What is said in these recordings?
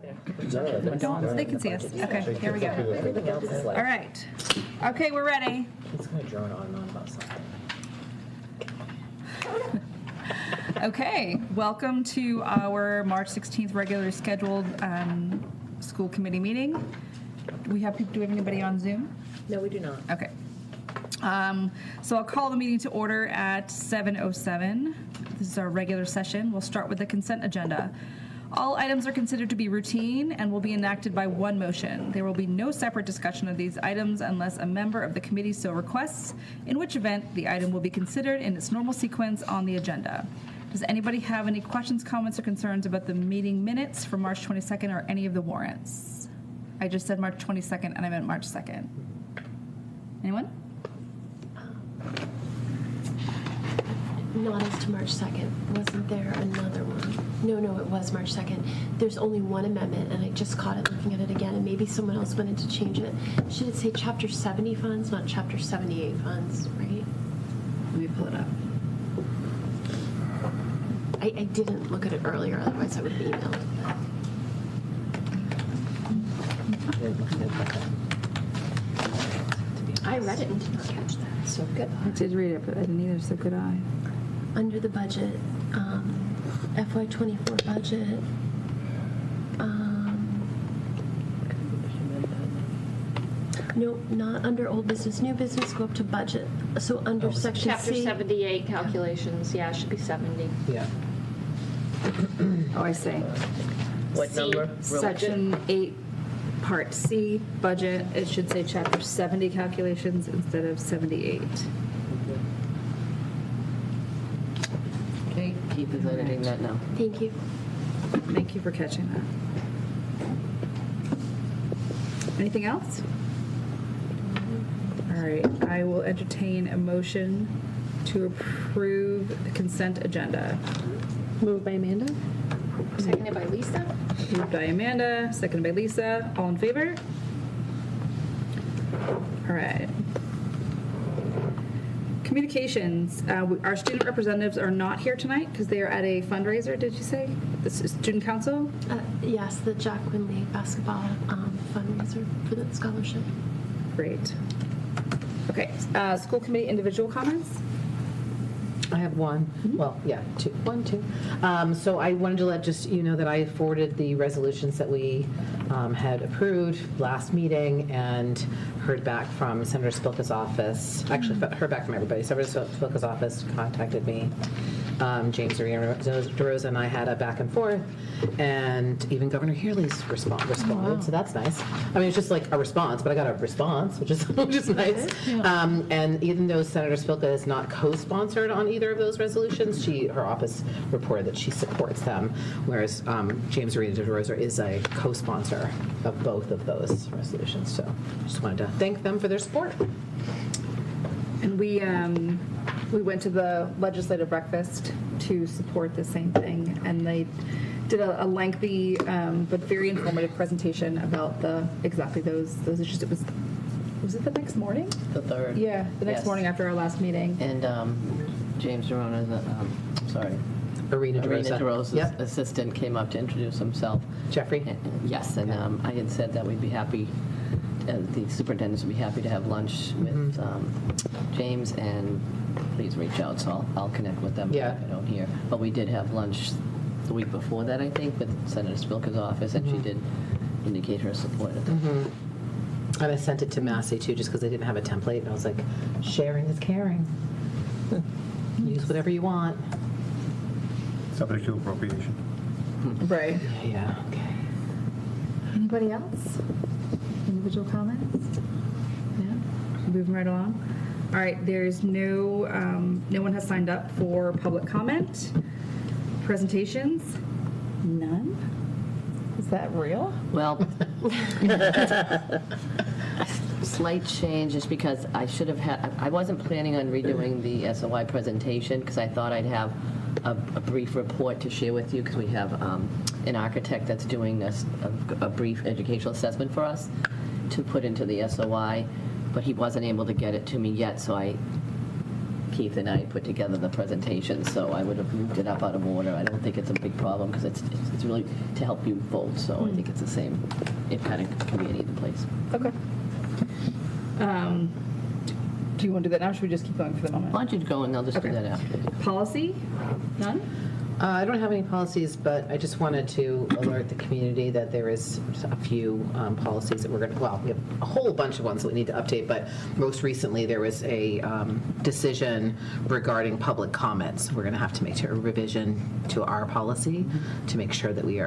They can see us. Okay, here we go. Everything else is All right. Okay, we're ready. It's going to drone on and on about something. Okay, welcome to our March 16th regularly scheduled school committee meeting. Do we have anybody on Zoom? No, we do not. Okay. So I'll call the meeting to order at 7:07. This is our regular session. We'll start with the consent agenda. All items are considered to be routine and will be enacted by one motion. There will be no separate discussion of these items unless a member of the committee so requests, in which event the item will be considered in its normal sequence on the agenda. Does anybody have any questions, comments, or concerns about the meeting minutes for March 22nd or any of the warrants? I just said March 22nd and I meant March 2nd. Anyone? Not as to March 2nd. Wasn't there another one? No, it was March 2nd. There's only one amendment, and I just caught it looking at it again, and maybe someone else went in to change it. Should it say Chapter 70 funds, not Chapter 78 funds, right? Let me pull it up. I didn't look at it earlier, otherwise I would have emailed it. I read it and did not catch that. So good. I did read it, but I didn't either, so good eye. Under the budget, FY24 budget, no, not under old business, new business, go up to budget. So under section Chapter C. 78 calculations, yeah, it should be 70. Yeah. Oh, I see. What C. number? Section 8, Part C, budget, it should say Chapter 70 calculations instead of 78. Okay, Keith is editing that now. Thank you. Thank you for catching that. Anything else? All right, I will entertain a motion to approve the consent agenda. Moved by Amanda. Seconded by Lisa. Moved by Amanda, seconded by Lisa. All in favor? All right. Communications. Our student representatives are not here tonight because they are at a fundraiser, did you say? This is Student Council? Yes, the Jack Winley basketball fundraiser for the scholarship. Great. Okay, school committee individual comments? I have one. Well, yeah, two. One, two. So I wanted to let just you know that I forwarded the resolutions that we had approved last meeting and heard back from Senator Spilka's office. Actually, heard back from everybody. Senator Spilka's office contacted me. James DeRosa and I had a back and forth, and even Governor Healy's responded. So that's nice. I mean, it's just like a response, but I got a response, which is nice. And even though Senator Spilka is not co-sponsored on either of those resolutions, her office reported that she supports them, whereas James DeRosa is a co-sponsor of both of those resolutions. So I just wanted to thank them for their support. And we went to the legislative breakfast to support the same thing, and they did a lengthy but very informative presentation about exactly those issues. Was it the next morning? The third. Yeah, the next Yes. morning after our last meeting. And James Dorona, Arena DeRosa's Yep. assistant, came up to introduce himself. Jeffrey? Yes, and I had said that we'd be happy, the superintendents would be happy to have lunch with James, and please reach out, so I'll connect with them Yeah. if I don't hear. But we did have lunch the week before that, I think, with Senator Spilka's office, and she did indicate her support of that. And I sent it to Massey too, just because they didn't have a template, and I was like, sharing is caring. Use whatever you want. Subject to appropriation. Right. Yeah, okay. Anybody else? Individual comments? Yeah. Moving right along. All right. There's no one has signed up for public comment. Presentations? None. Is that real? Well, slight change is because I wasn't planning on redoing the SOI presentation because I thought I'd have a brief report to share with you because we have an architect that's doing a brief educational assessment for us to put into the SOI, but he wasn't able to get it to me yet, so I Keith and I put together the presentation, so I would have moved it up out of order. I don't think it's a big problem because it's really to help you vote, so I think it's the same. It kind of can be in either place. Okay. Do you want to do that now, or should we just keep going for the moment? Why don't you go and I'll just do Okay. that after. Policy? None? I don't have any policies, but I just wanted to alert the community that there is a few policies that we're going to, well, we have a whole bunch of ones that we need to update, but most recently there was a decision regarding public comments. We're going to have to make a revision to our policy to make sure that we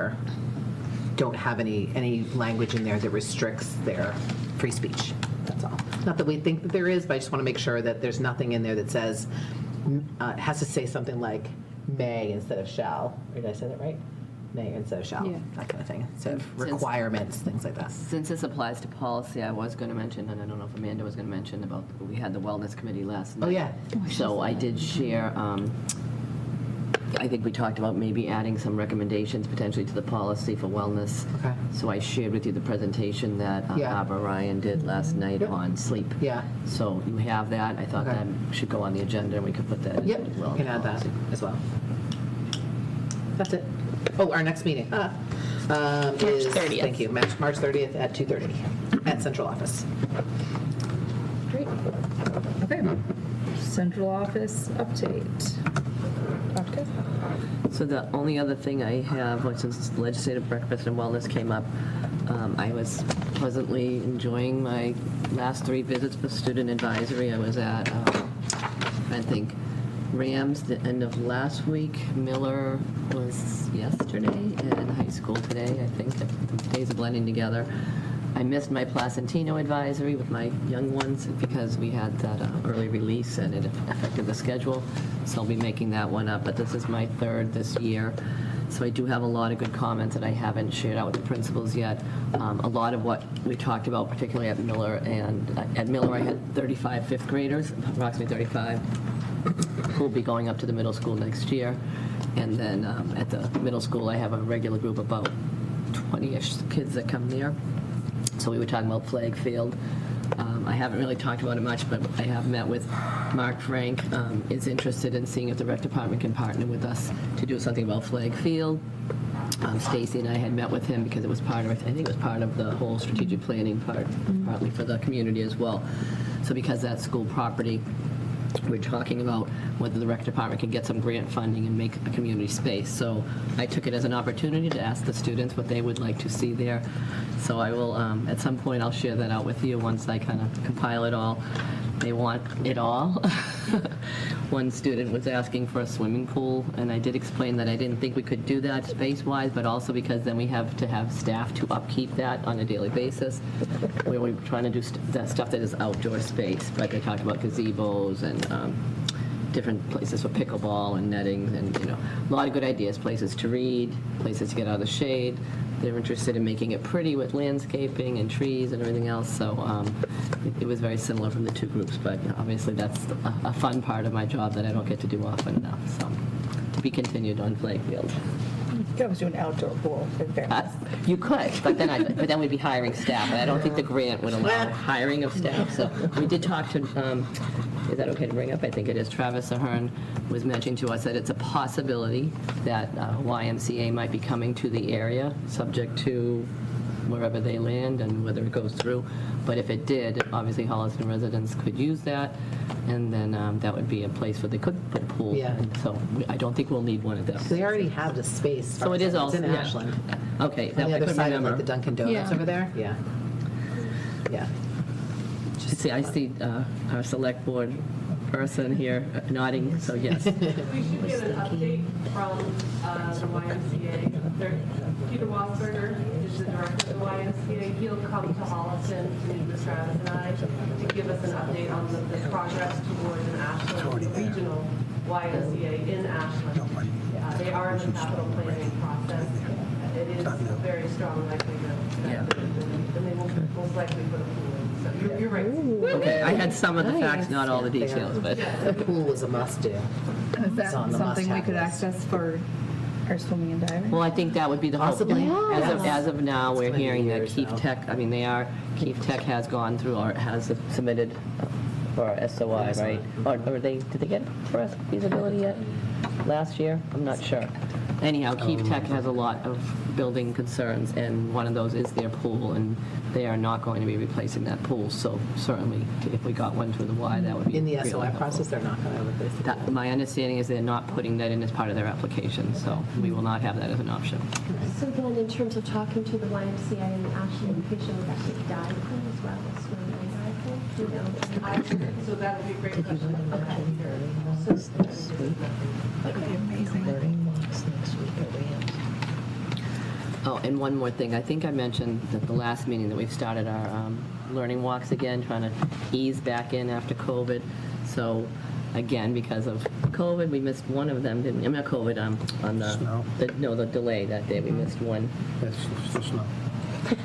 don't have any language in there that restricts their free speech. That's all. Not that we think that there is, but I just want to make sure that there's nothing in there that says, has to say something like may instead of shall. Or did I say that right? May instead of shall. Yeah. That kind of thing. Instead of requirements, things like that. Since this applies to policy, I was going to mention, and I don't know if Amanda was going to mention about, we had the wellness committee last night. Oh, yeah. So I did share, I think we talked about maybe adding some recommendations potentially to the policy for wellness. Okay. So I shared with you the presentation that Yeah. Barbara Ryan did last night Yep. on sleep. Yeah. So you have that. I thought Okay. that should go on the agenda, and we could put that in Yep, as well. we can add that as well. That's it. Oh, our next meeting is, 30th. thank you, March 30th at 2:30 at central office. Great. Okay. Central office update. Dr. Guy? So the only other thing I have, well, since the legislative breakfast and wellness came up, I was pleasantly enjoying my last 3 visits for student advisory. I was at, I think, Rams the end of last week. Miller was yesterday, and high school today. I think the days are blending together. I missed my Placentino advisory with my young ones because we had that early release and it affected the schedule. So I'll be making that one up, but this is my 3rd this year. So I do have a lot of good comments that I haven't shared out with the principals yet. A lot of what we talked about, particularly at Miller, and at Miller I had 35 5th graders, approximately 35, who will be going up to the middle school next year. And then at the middle school I have a regular group, about 20-ish kids that come there. So we were talking about Flag Field. I haven't really talked about it much, but I have met with Mark Frank, is interested in seeing if the rec department can partner with us to do something about Flag Field. Stacy and I had met with him because it was part of, I think it was part of the whole strategic planning part, partly for the community as well. So because that's school property, we're talking about whether the rec department can get some grant funding and make a community space. So I took it as an opportunity to ask the students what they would like to see there. So I will, at some point, I'll share that out with you once I kind of compile it all. They want it all. One student was asking for a swimming pool, and I did explain that I didn't think we could do that space-wise, but also because then we have to have staff to upkeep that on a daily basis. We were trying to do that stuff that is outdoor space, but they talked about gazebos and different places for pickleball and netting, and a lot of good ideas, places to read, places to get out of the shade. They're interested in making it pretty with landscaping and trees and everything else, so it was very similar from the 2 groups, but obviously that's a fun part of my job that I don't get to do often enough, so to be continued on Flag Field. You could always do an outdoor pool, in fairness. You could, but then we'd be hiring staff, and I don't think the grant would allow hiring of staff. So we did talk to, is that okay to bring up? I think it is. Travis Ahern was mentioning to us that it's a possibility that YMCA might be coming to the area, subject to wherever they land and whether it goes through. But if it did, obviously Holliston residents could use that, and then that would be a place where they could put a pool. Yeah. And so I don't think we'll need one of those. They already have the space. So it is also, It's in yeah. Ashland. Okay, On that the I other couldn't side of remember. like the Dunkin' Donuts Yeah. over there? Yeah. Yeah. See, I see our select board person here nodding, so yes. We should get an update from the YMCA. Peter Wasberger is the director of the YMCA. He'll come to Holliston to meet with Travis and I to give us an update on the progress towards an Ashland regional YMCA in Ashland. They are in the capital planning process. It is a very strong likelihood Yeah. and they will most likely put a pool in. So you're right. Okay, I had some of the facts, not all the They are. details, but The pool is a must-do. Is It's that on the something we must-have could list. access for our swimming and diving? well, I think that would be the hope. Possibly. As of now, we're It's been hearing that years Keith now. Tech, Keith Tech has gone through or has submitted for SOI, right? Or did they get for feasibility yet? Last year? I'm not sure. Anyhow, Keith Tech has a lot of building concerns, and one of those is their pool, and they are not going to be replacing that pool. So certainly, if we got one through the Y, that would be In the really SOI helpful. process, they're not going to replace the That, my understanding is they're not putting that in as part of their application, so we will not have that as an option. So then, in terms of talking to the YMCA and Ashley location, would that be dive pool as well? Swim and dive pool? Do you know? So that would be a great question. Oh, and one more thing. I think I mentioned at the last meeting that we've started our learning walks again, trying to ease back in after COVID. So, again, because of COVID, we missed one of them, didn't we? I mean, not COVID, on Snow. the delay that day. We missed one. Yes, it's snow.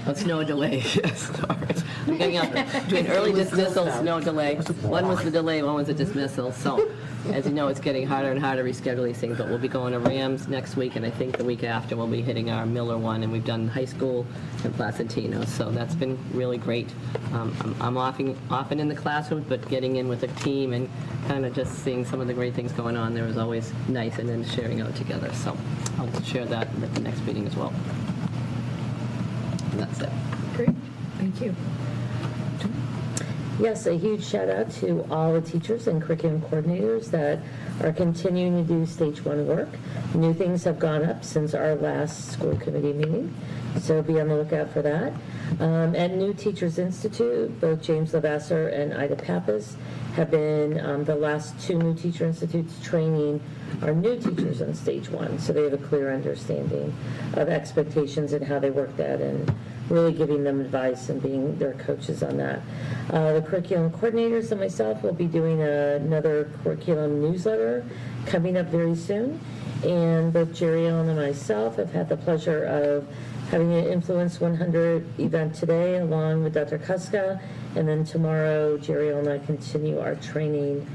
Oh, snow delay, yes, sorry. I'm getting out between early dismissal, snow delay. One was the delay, one was the dismissal. So, as you know, it's getting harder and harder to reschedule these things, but we'll be going to Rams next week, and I think the week after we'll be hitting our Miller one, and we've done high school and Placentino, so that's been really great. I'm often in the classroom, but getting in with a team and kind of just seeing some of the great things going on there is always nice, and then sharing out together. So I'll share that at the next meeting as well. And that's it. Great, thank you. Yes, a huge shout out to all the teachers and curriculum coordinators that are continuing to do stage 1 work. New things have gone up since our last school committee meeting, so be on the lookout for that. At New Teachers Institute, both James Levasseur and Ida Pappas have been the last 2 New Teacher Institutes training our new teachers on stage 1, so they have a clear understanding of expectations and how they work that, and really giving them advice and being their coaches on that. The curriculum coordinators and myself will be doing another curriculum newsletter coming up very soon, and both Jerry Ellen and myself have had the pleasure of having an Influence 100 event today along with Dr. Kuska, and then tomorrow Jerry Ellen and I continue our training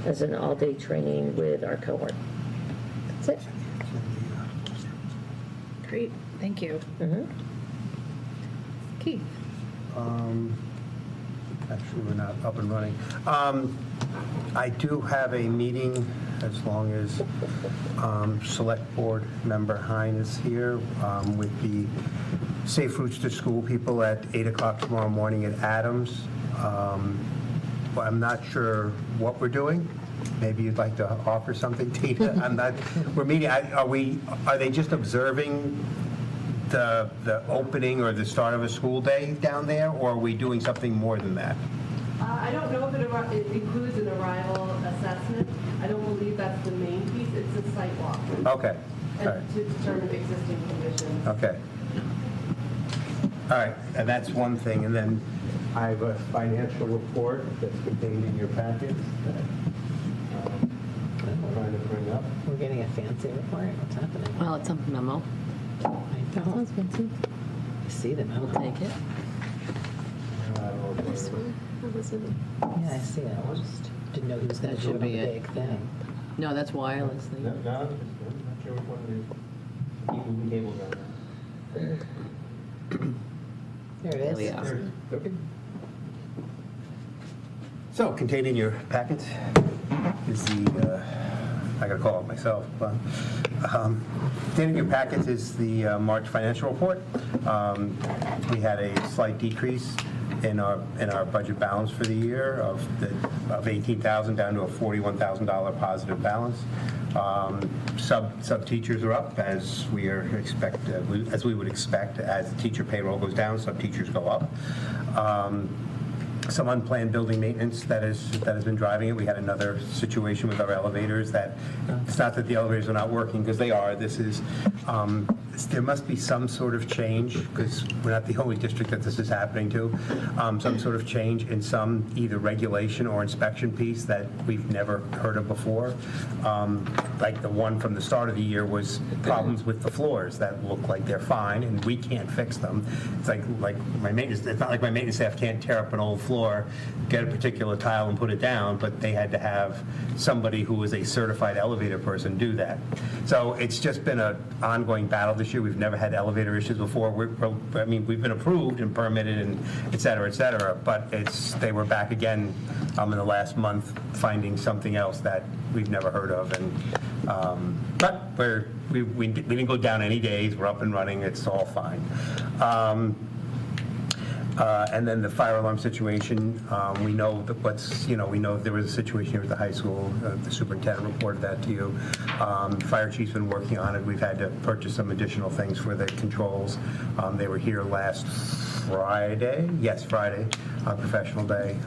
as an all-day training with our cohort. That's it. Great, thank you. Keith? Actually, we're not up and running. I do have a meeting, as long as Select Board Member Hine is here, with the Safe Routes to School people at 8 o'clock tomorrow morning at Adams. But I'm not sure what we're doing. Maybe you'd like to offer something, Tina? I'm not, we're meeting, are they just observing the opening or the start of a school day down there, or are we doing something more than that? I don't know if it includes an arrival assessment. I don't believe that's the main piece. It's a site walk. Okay. All right. And to determine existing conditions. Okay. All right, and that's one thing, and then I have a financial report that's contained in your packets that I'm trying to bring up. We're getting a fancy report. What's happening? Well, it's a memo. That sounds fancy. I see them. We'll take it. This one? That was in Yeah, I see it. I just didn't know he was going That to do should it on be the it. big thing. No, that's wireless. No, I'm not sure which one it is. Keep moving cables on There it is. There we are. Okay. So, contained in your packet is the, I gotta call it myself, but contained in your packet is the March financial report. We had a slight decrease in our budget balance for the year of $18,000 down to a $41,000 positive balance. Sub teachers are up as we would expect as the teacher payroll goes down, sub teachers go up. Some unplanned building maintenance that has been driving it. We had another situation with our elevators that it's not that the elevators are not working, because they are. This is there must be some sort of change, because we're not the only district that this is happening to. Some sort of change in some either regulation or inspection piece that we've never heard of before. Like the one from the start of the year was problems with the floors that look like they're fine and we can't fix them. It's like my maintenance. It's not like my maintenance staff can't tear up an old floor, get a particular tile and put it down, but they had to have somebody who was a certified elevator person do that. So it's just been an ongoing battle this this year. We've never had elevator issues before. I mean, we've been approved and permitted and et cetera, but they were back again in the last month finding something else that we've never heard of. But we didn't go down any days. We're up and running. It's all fine. And then the fire alarm situation, we know that we know there was a situation here at the high school. The superintendent reported that to you. Fire chief's been working on it. We've had to purchase some additional things for the controls. They were here last Friday. Yes, Friday, professional day.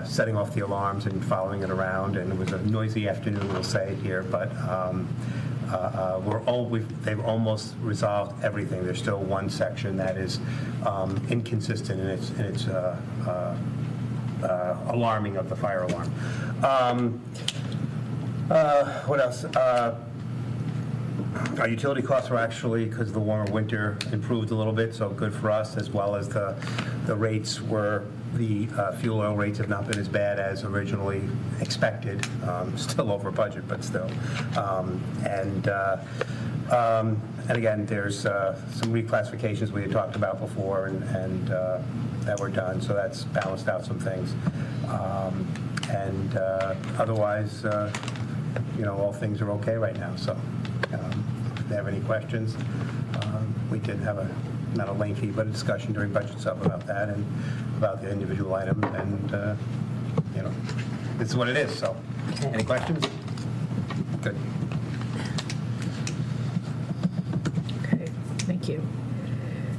Setting off the alarms and following it around, and it was a noisy afternoon, we'll say here, but they've almost resolved everything. There's still one section that is inconsistent in its alarming of the fire alarm. What else? Our utility costs were actually, because of the warmer winter, improved a little bit, so good for us, as well as the rates were, the fuel oil rates have not been as bad as originally expected. Still over budget, but still. And again, there's some reclassifications we had talked about before and that were done, so that's balanced out some things. Otherwise, all things are okay right now, so. If they have any questions, we did have not a lengthy, but a discussion during budget stuff about that and about the individual items, and this is what it is. So, any questions? Good. Okay, thank you.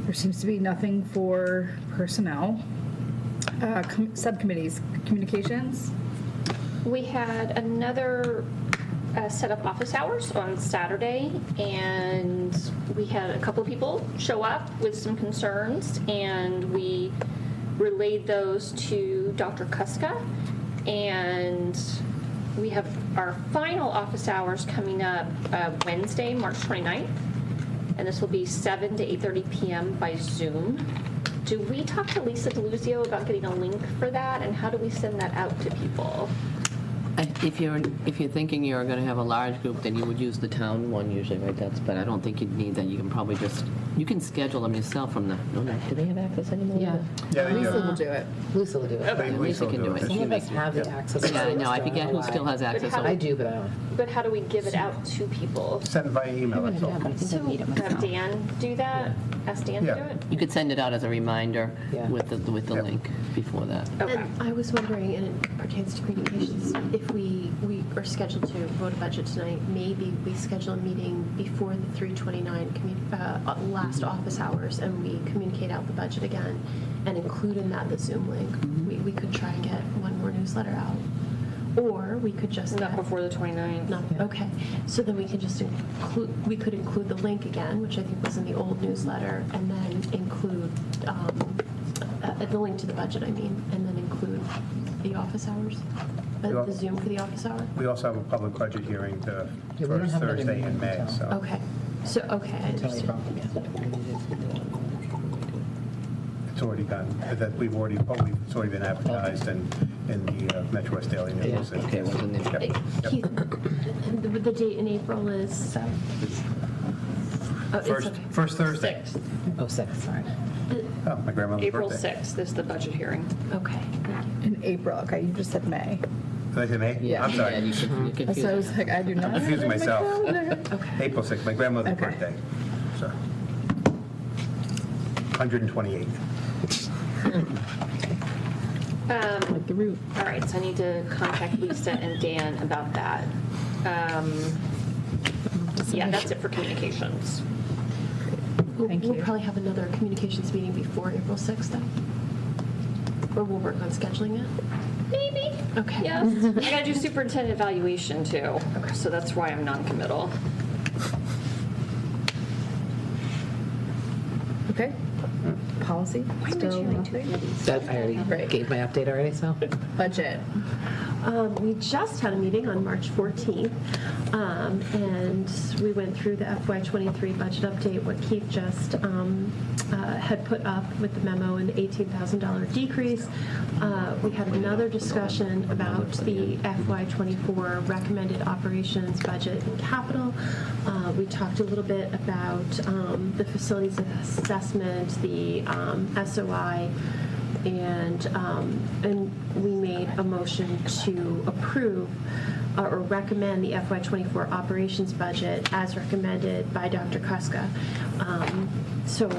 There seems to be nothing for personnel. Subcommittees, communications. We had another set up office hours on Saturday, and we had a couple of people show up with some concerns, and we relayed those to Dr. Kuska, and we have our final office hours coming up Wednesday, March 29th, and this will be 7 to 8:30 p.m. by Zoom. Do we talk to Lisa DeLuzio about getting a link for that, and how do we send that out to people? If you're thinking you're going to have a large group, then you would use the town one usually, right? But I don't think you'd need that. You can probably you can schedule them yourself from the. No, do they have access anymore? Yeah. Lisa will do it. Lisa will do it. Okay, Lisa can do it. Some of us have the access. Yeah, I know. I forget who still has access. I do, but I don't. But how do we give it out to people? Send it via email, that's all. So have Dan do that? Ask Dan to do it? You could send it out as a reminder Yeah. with the Yep. link before that. Okay. And I was wondering, and it pertains to communications, if we are scheduled to vote a budget tonight, maybe we schedule a meeting before the 3:29 last office hours, and we communicate out the budget again, and include in that the Zoom link. We could try and get one more newsletter out. Or we could just Not get- before the 29th. Not, okay. So then we could just include the link again, which I think was in the old newsletter, and then include the link to the budget, and then include the office hours, the Zoom for the office hour? We also have a public budget hearing the first Thursday in May, so. Okay. So, okay, I understand. It's already done. It's already been advertised in the Metro West Daily News. Okay, it wasn't there. Yep. Keith, the date in April is? First Thursday. Oh, 6, sorry. Oh, my grandmother's April birthday. 6th is the budget hearing. Okay, thank you. In April, okay, you just said May. Did I say May? Yeah, I'm sorry. Yeah, you confused So I me. was like, I do not. I'm confusing have it in my myself. calendar. April 6th, my grandmother's Okay. birthday. So, 128. Like the root. All right, so I need to contact Lisa and Dan about that. Yeah, that's it for communications. Thank We'll you. probably have another communications meeting before April 6th, then? Or we'll work on scheduling it? Maybe. Okay. Yes. I gotta do superintendent evaluation too, so that's why I'm non-committal. Okay. Policy, still nothing. That I already Right. gave my update already, so. Budget. We just had a meeting on March 14th. And we went through the FY23 budget update, what Keith just had put up with the memo and the $18,000 decrease. We had another discussion about the FY24 recommended operations budget and capital. We talked a little bit about the facilities assessment, the SOI, and we made a motion to approve or recommend the FY24 operations budget as recommended by Dr. Kuska. So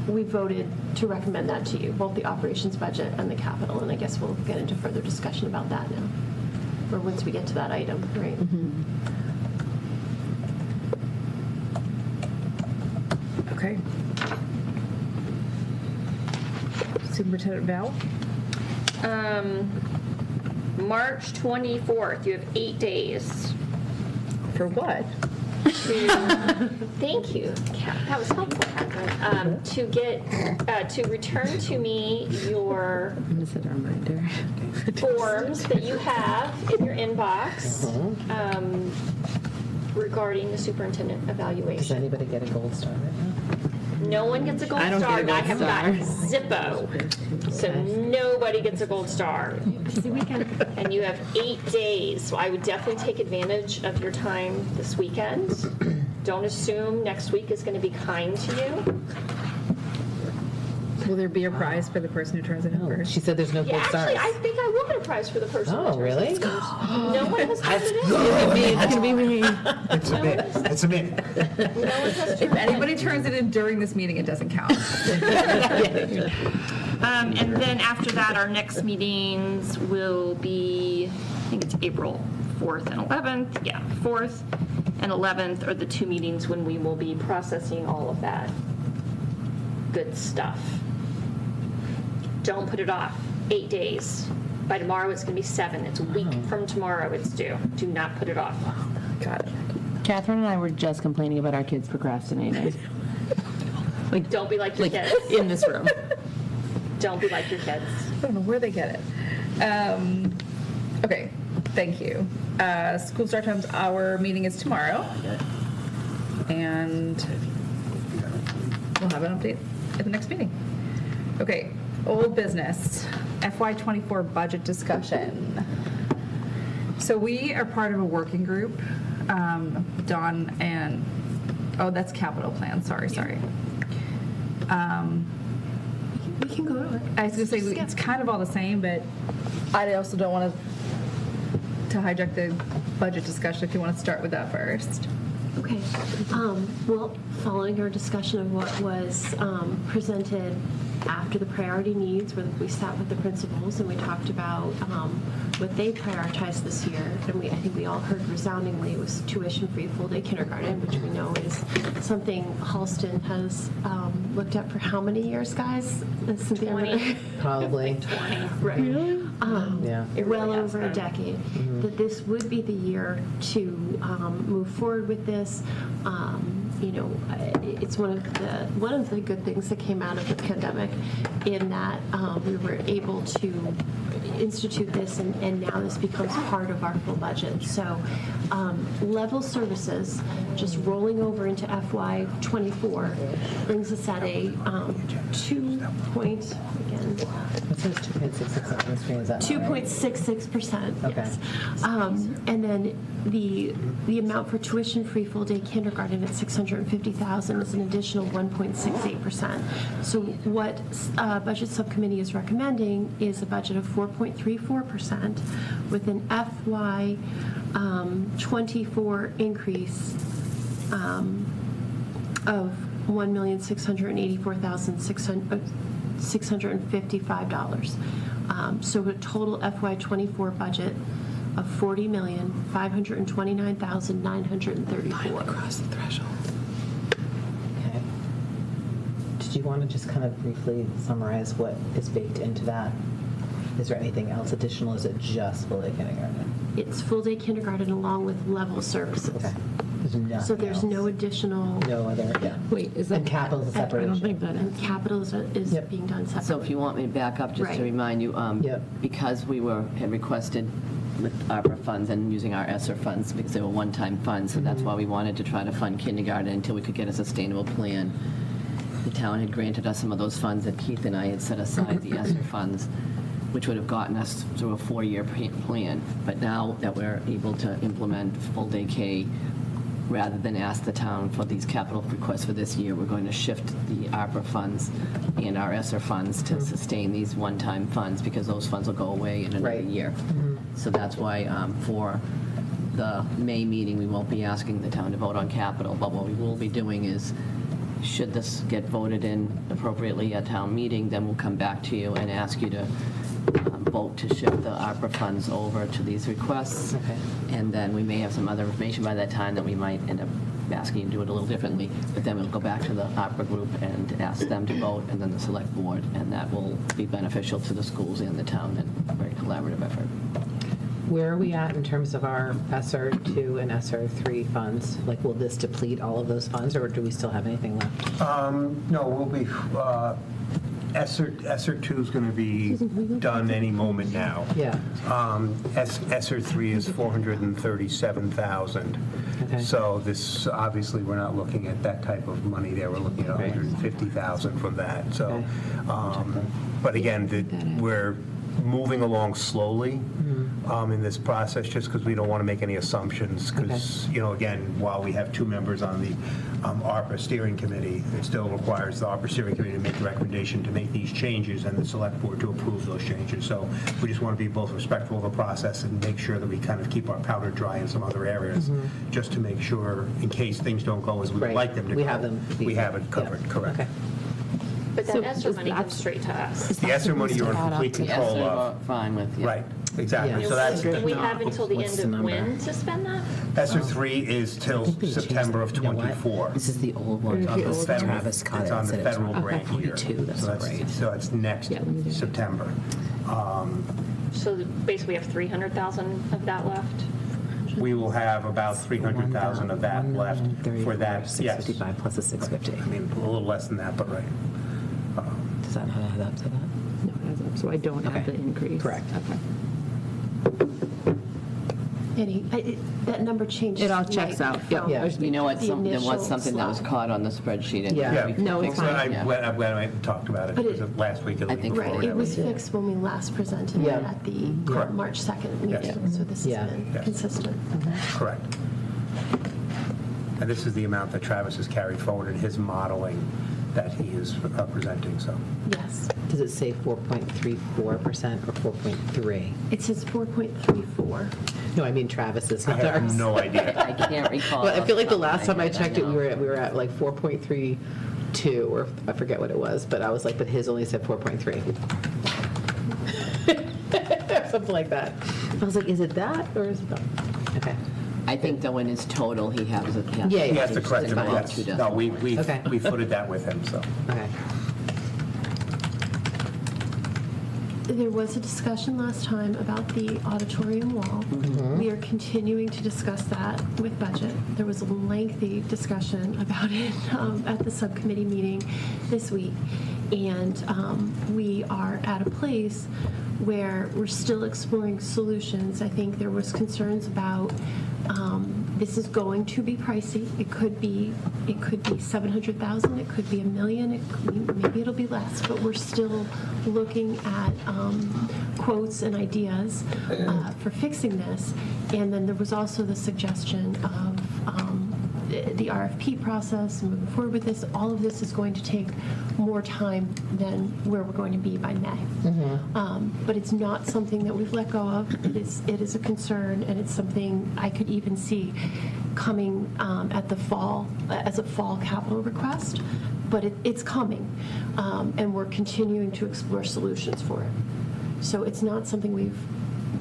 we voted to recommend that to you, both the operations budget and the capital, and I guess we'll get into further discussion about that now, or once we get to that item, right? Okay. Superintendent Val? March 24th, you have 8 days. For what? Thank you, Kat. That was helpful, Catherine. To return to me your I'm gonna set a reminder. forms that you have in your inbox regarding the superintendent Does evaluation. anybody get a gold star right now? No one gets a gold I don't star, get a and I gold have star. got Zippo. So nobody gets a gold star. And you have 8 days, so I would definitely take advantage of your time this weekend. Don't assume next week is going to be kind to you. Will there be a prize for the person who turns it in first? She said there's no Yeah, gold stars. actually, I think I will get a prize for the person who Oh, turns really? it in. No one has turned it in. It's gonna be me. It's a bit, it's a bit. No one has If anybody turns it in during this meeting, it doesn't count. And then after that, our next meetings will be, I think it's April 4th and 11th. Yeah, 4th and 11th are the 2 meetings when we will be processing all of that good stuff. Don't put it off. 8 days. By tomorrow, it's going to be 7. It's a week from tomorrow it's due. Do not put it off. Got it. Catherine and I were just complaining about our kids procrastinating. Don't be like your kids. In this room. Don't be like your kids. I don't know where they get it. Okay, thank you. School start times, our meeting is tomorrow. And we'll have an update at the next meeting. Okay, old business, FY24 budget discussion. So we are part of a working group, Dawn and, oh, that's capital plan, sorry. We can go to it. I was gonna say, it's kind of all the same, but I also don't want to hijack the budget discussion if you want to start with that first. Okay. Well, following our discussion of what was presented after the priority needs, where we sat with the principals and we talked about what they prioritized this year, and I think we all heard resoundingly it was tuition-free full-day kindergarten, which we know is something Holliston has looked at for how many years, guys? Cynthia, 20. Probably. 20. Right. Yeah. Well really has over a been. decade, that this would be the year to move forward with this. You know, it's one of the good things that came out of the pandemic, in that we were able to institute this, and now this becomes part of our full budget. So, level services, just rolling over into FY24, brings us at a 2 point, again, It says 2.66 on the screen, is that not right? 2.66%, Okay. yes. And then the amount for tuition-free full-day kindergarten at $650,000 is an additional 1.68%. So what Budget Subcommittee is recommending is a budget of 4.34% with an FY 24 increase of $1,684,655. So a total FY24 budget of $40,529,934. Across the threshold. Okay. Did you want to just kind of briefly summarize what is baked into that? Is there anything else additional? Is it just full-day kindergarten? It's full-day kindergarten along with level services. Okay. There's nothing So there's else. no additional, No other, yeah. Wait, is And capital is a separate issue. and capital is Yep. being done separately. So if you want me to back up, just to Right. remind you, Yep. because we had requested with ARPA funds and using our ESSER funds because they were one-time funds. So that's why we wanted to try to fund kindergarten until we could get a sustainable plan. The town had granted us some of those funds that Keith and I had set aside, the ESSER funds, which would have gotten us through a 4-year plan. But now that we're able to implement full-day K, rather than ask the town for these capital requests for this year, we're going to shift the ARPA funds and our ESSER funds to sustain these one-time funds because those funds will go away in another Right. year. So that's why for the May meeting, we won't be asking the town to vote on capital, but what we will be doing is, should this get voted in appropriately at town meeting, then we'll come back to you and ask you to vote to shift the ARPA funds over to these requests. Okay. And then we may have some other information by that time that we might end up asking you to do it a little differently. But then we'll go back to the ARPA group and ask them to vote, and then the select board, and that will be beneficial to the schools and the town, and a very collaborative effort. Where are we at in terms of our ESSER 2 and ESSER 3 funds? Like, will this deplete all of those funds, or do we still have anything left? No, we'll be, ESSER 2 is going to be done any moment now. Yeah. ESSER 3 is 437,000. Okay. So this, obviously, we're not looking at that type of money there. We're looking at 150,000 from that. So, but again, we're moving along slowly in this process, just because we don't want to make any assumptions, because, you know, again, while we have 2 members on the ARPA steering committee, it still requires the ARPA steering committee to make the recommendation to make these changes and the select board to approve those changes. So we just want to be both respectful of the process and make sure that we kind of keep our powder dry in some other areas, just to make sure, in case things don't go as we would like them to go. We have them. We have it covered, correct. Okay. But that ESSER money comes straight to us. The ESSER money you're in complete Yes, control we're of. fine with, yeah. Right, exactly. Yeah. So that's, And we have until the What's end the of number? when to spend that? ESSER 3 is till September of '24. This is the old one. It's on the Because federal- Travis caught It's it on and the said it was federal on grant year. 42, that's great. So it's next September. So basically, we have 300,000 of that left? We will have about 300,000 of that left for that, yes. 655 plus the 650. I mean, a little less than that, but right. Does that not add up to that? No, it adds up, so I don't have the increase. Correct. Okay. That number changed. It all checks out, yep. from Yeah. You know what, the there was initial something that was slide. caught on the spreadsheet. and Yeah. we- No, it's So fine. Yeah. I'm glad I talked about it, But because it- last week it'll I be think- forward. Right, it was fixed when we last presented Yeah. it at the Correct. March 2nd Yes. meeting, so this has Yeah. been Yes. consistent. Correct. And this is the amount that Travis has carried forward in his modeling that he is presenting, so. Yes. Does it say 4.34% or 4.3? It says 4.34. No, I mean Travis's, I not have ours. no idea. I can't recall. Well, I feel like the off last top time I of my head, checked it, we know. were at like 4.32, or I forget what it was, but I was like, but his only said 4.3. Something like that. I was like, is it that, or is it that? Okay. I think though in his total, he has a. Yeah, He has to correct him, About yes. 2 No, decimals. Okay. we footed that with him, so. Okay. There was a discussion last time about the auditorium wall. We are continuing to discuss that with budget. There was a lengthy discussion about it at the subcommittee meeting this week. And we are at a place where we're still exploring solutions. I think there was concerns about this is going to be pricey. It could be 700,000. It could be $1 million. Maybe it'll be less. But we're still looking at quotes and ideas for fixing this. And then there was also the suggestion of the RFP process and moving forward with this. All of this is going to take more time than where we're going to be by May. But it's not something that we've let go of. It is a concern, and it's something I could even see coming at the fall, as a fall capital request. But it's coming, and we're continuing to explore solutions for it. So it's not something we've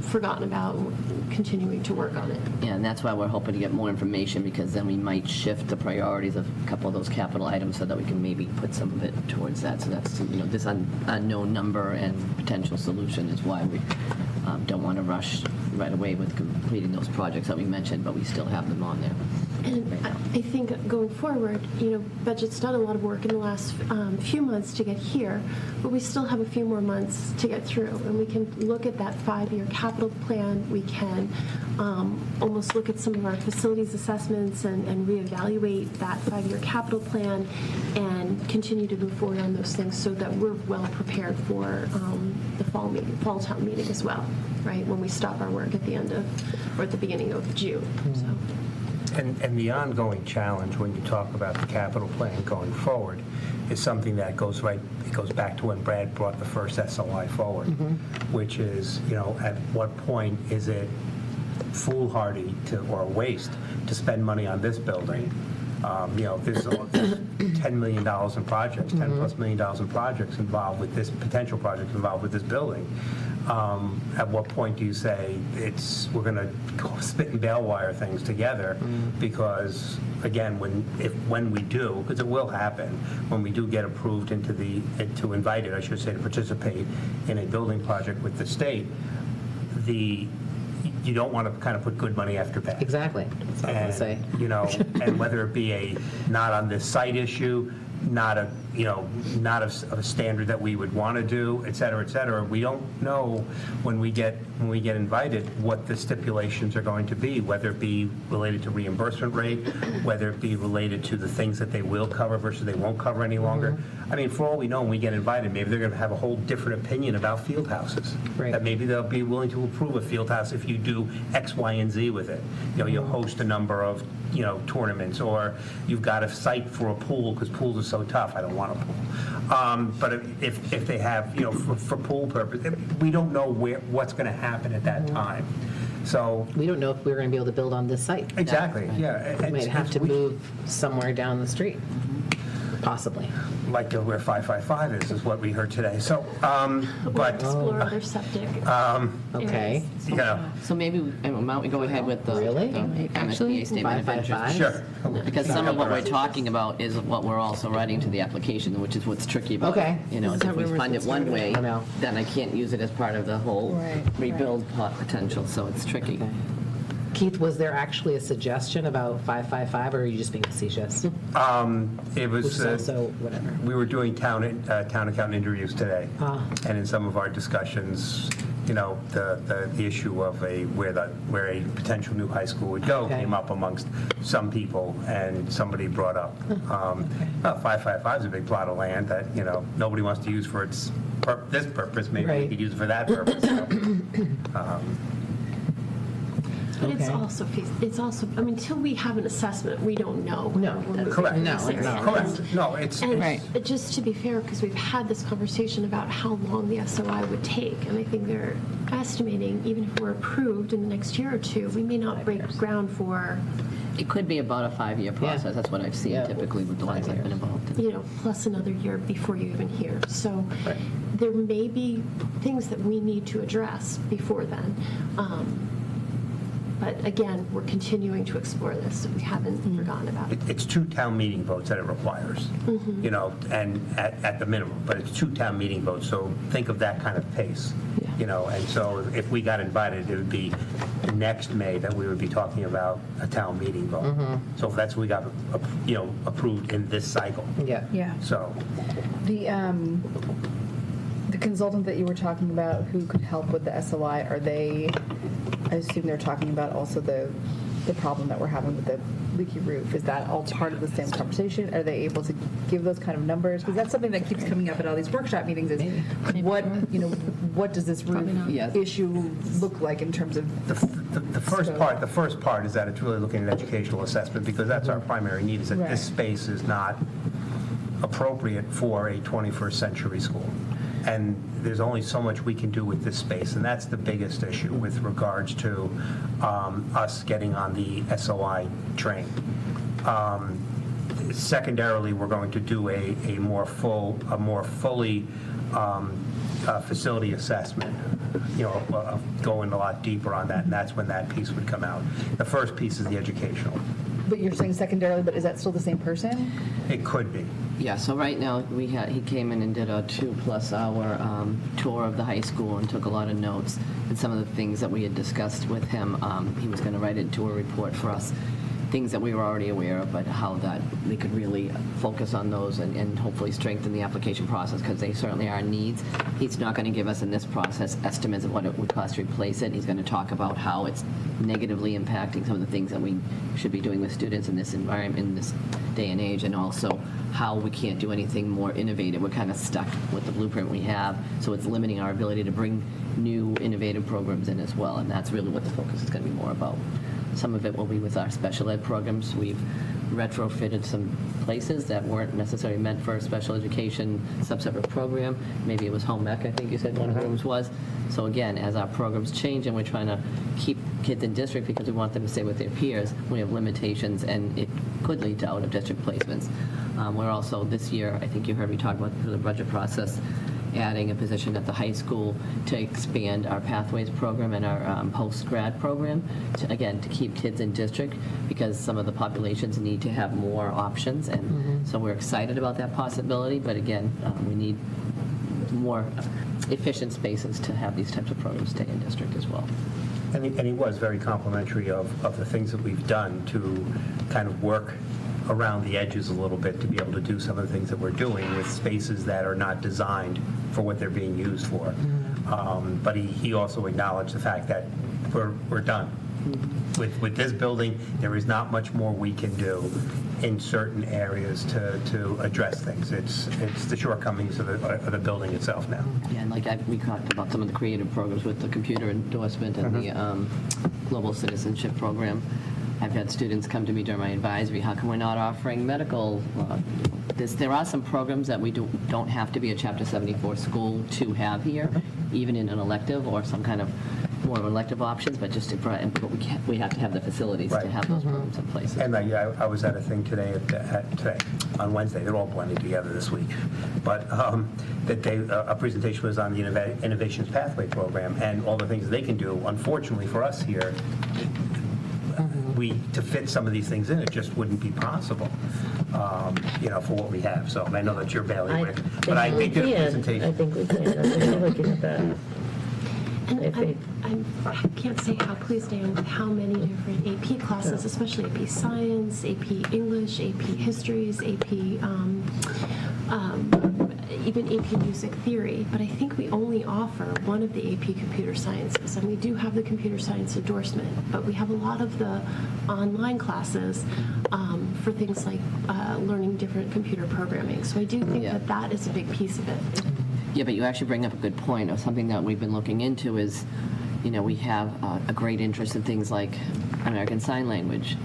forgotten about, and we're continuing to work on it. Yeah, and that's why we're hoping to get more information, because then we might shift the priorities of a couple of those capital items so that we can maybe put some of it towards that. So that's, you know, this unknown number and potential solution is why we don't want to rush right away with completing those projects that we mentioned, but we still have them on there. And I think going forward, budget's done a lot of work in the last few months to get here, but we still have a few more months to get through. And we can look at that 5-year capital plan. We can almost look at some of our facilities assessments and reevaluate that 5-year capital plan and continue to move forward on those things so that we're well prepared for the fall town meeting as well, right? When we stop our work at the end of, or at the beginning of June. So. And the ongoing challenge when you talk about the capital plan going forward is something that goes back to when Brad brought the first SOI forward, which is, at what point is it foolhardy or a waste to spend money on this building? There's $10 million in projects, $10+ million in projects involved with this, potential projects involved with this building. At what point do you say we're going to spit and bale wire things together? Because again, when we do, because it will happen, when we do get approved to invited, I should say, to participate in a building project with the state, you don't want to kind of put good money after bad. Exactly. That's what I was going to say. And whether it be a not on this site issue, not a a standard that we would want to do, et cetera, we don't know when we get invited what the stipulations are going to be, whether it be related to reimbursement rate, whether it be related to the things that they will cover versus they won't cover any longer. I mean, for all we know, when we get invited, maybe they're going to have a whole different opinion about field houses. Right. That maybe they'll be willing to approve a field house if you do X, Y, and Z with it. You host a number of tournaments, or you've got a site for a pool because pools are so tough. I don't want a pool. But if they have, for pool purpose, we don't know what's going to happen at that time. So We don't know if we're going to be able to build on this site. exactly, yeah. We might have to move somewhere down the street, possibly. Like where 555 is what we heard today. So, but Explore other septic. Okay. So maybe, why don't we go ahead with the Really? the MSBA statement of interest? 555? sure. Because some of what we're talking about is what we're also writing to the application, which is what's tricky about it. Okay. Is if we fund it one way, I know. then I can't use it as part of the whole rebuild potential, so it's tricky. Keith, was there actually a suggestion about 555, or are you just being facetious? It Which was, is also whatever. we were doing town accountant interviews today. And in some of our discussions, the issue of where a potential new high school would go Okay. came up amongst some people, and somebody brought up 555 is a big plot of land that nobody wants to use for this purpose. Maybe we Right. could use it for that purpose. But it's Okay. also, I mean, until we have an assessment, we don't know. No. what we're Correct. doing in this area. Correct. No, it's And just to be fair, because we've had this conversation about how long the SOI would take, and I think they're estimating, even if we're approved in the next year or two, we may not break ground for, It could be about a 5-year process. That's what I've seen Yeah. typically with the ones I've been involved in. plus another year before you even hear. So Right. there may be things that we need to address before then. But again, we're continuing to explore this, so we haven't forgotten about it. It's 2 town meeting votes that it requires, and at the minimum, but it's 2 town meeting votes, so think of that kind of pace, and so if we got invited, it would be next May that we would be talking about a town meeting vote. So if that's what we got, approved in this cycle. Yeah. Yeah. So, The consultant that you were talking about who could help with the SOI, I assume they're talking about also the problem that we're having with the leaky roof. Is that all part of the same conversation? Are they able to give those kind of numbers? Because that's something that keeps coming up at all these workshop meetings is what does this roof issue look like in terms of the first part is that it's really looking at educational assessment, because that's our primary need, is that Right. this space is not appropriate for a 21st century school. And there's only so much we can do with this space, and that's the biggest issue with regards to us getting on the SOI train. Secondarily, we're going to do a more fully facility assessment, going a lot deeper on that, and that's when that piece would come out. The first piece is the educational. But you're saying secondarily, but is that still the same person? It could be. Yeah, so right now, he came in and did a 2+ hour tour of the high school and took a lot of notes. And some of the things that we had discussed with him, he was going to write it into a report for us. things that we were already aware of, but how that they could really focus on those and hopefully strengthen the application process, because they certainly are needs. He's not going to give us in this process estimates of what it would cost to replace it. He's going to talk about how it's negatively impacting some of the things that we should be doing with students in this environment, in this day and age, and also how we can't do anything more innovative. We're kind of stuck with the blueprint we have, so it's limiting our ability to bring new innovative programs in as well, and that's really what the focus is going to be more about. Some of it will be with our special ed programs. We've retrofitted some places that weren't necessarily meant for a special education subseparate program. Maybe it was home ec, I think you said one of the rooms was. So again, as our programs change and we're trying to keep kids in district because we want them to stay with their peers, we have limitations, and it could lead to out-of-district placements. We're also, this year, I think you heard me talk about through the budget process, adding a position at the high school to expand our Pathways program and our post-grad program, again, to keep kids in district, because some of the populations need to have more options, and so we're excited about that possibility, but again, we need more efficient spaces to have these types of programs stay in district as well. And he was very complimentary of the things that we've done to kind of work around the edges a little bit to be able to do some of the things that we're doing with spaces that are not designed for what they're being used for. But he also acknowledged the fact that we're done. With this building, there is not much more we can do in certain areas to address things. It's the shortcomings of the building itself now. Yeah, and like we talked about some of the creative programs with the computer endorsement and the global citizenship program. I've had students come to me during my advisory, how come we're not offering medical? There are some programs that we don't have to be a Chapter 74 school to have here, even in an elective or some kind of more elective options, but just but we have to have the facilities to have those programs in place. And I was at a thing today, on Wednesday. They're all blending together this week. But a presentation was on the Innovations Pathway program and all the things they can do. Unfortunately for us here, to fit some of these things in, it just wouldn't be possible, for what we have. So I know that's your bailiwick, but I think the presentation. I think we can. I'm looking at that. And I can't say how pleased I am with how many different AP classes, especially AP Science, AP English, AP Histories, AP, even AP Music Theory. But I think we only offer one of the AP Computer Sciences, and we do have the Computer Science endorsement, but we have a lot of the online classes for things like learning different computer programming. So I do think that is a big piece of it. Yeah, but you actually bring up a good point of something that we've been looking into is, we have a great interest in things like American Sign Language.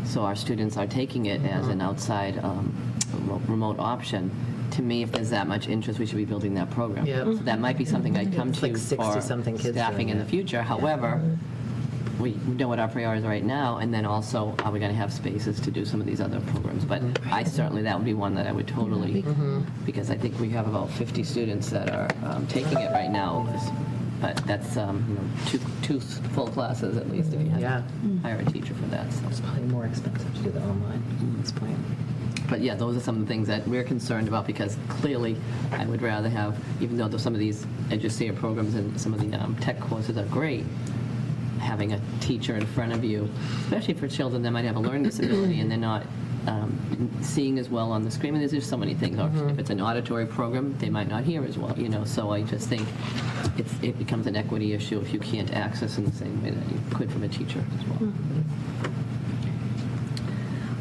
So our students are taking it as an outside remote option. To me, if there's that much interest, we should be building that program. Yep. So that might be something I'd come to like for 60-something kids staffing doing in the that. future. However, we know what our priorities are right now, and then also, are we going to have spaces to do some of these other programs? But I certainly, that would be one that I would totally, because I think we have about 50 students that are taking it right now, but that's two full classes at least if you have to hire a teacher for that. So. It's probably more expensive to do the online at this point. But yeah, those are some of the things that we're concerned about, because clearly I would rather have, even though some of these EduSEA programs and some of the tech courses are great, having a teacher in front of you, especially for children that might have a learning disability and they're not seeing as well on the screen. I mean, there's just so many things. Or if it's an auditory program, they might not hear as well, So I just think it becomes an equity issue if you can't access in the same way that you could from a teacher as well.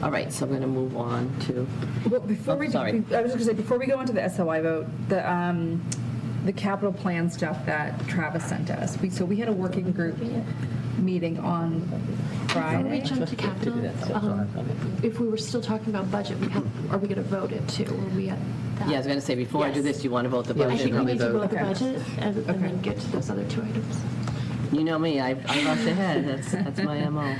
All right, so I'm going to move on to. Well, before we sorry. I was just going to say, before we go into the SOI vote, the capital plan stuff that Travis sent us. So we had a working group meeting on Before we Friday. jump to capital, if we were still talking about budget, are we going to vote it too? Or are we at that? Yeah, I was going to say, before I do this, do you want to vote the budget? I think we need to vote the Okay. budget and then get to those other two items. You know me, I rush ahead. That's my MO.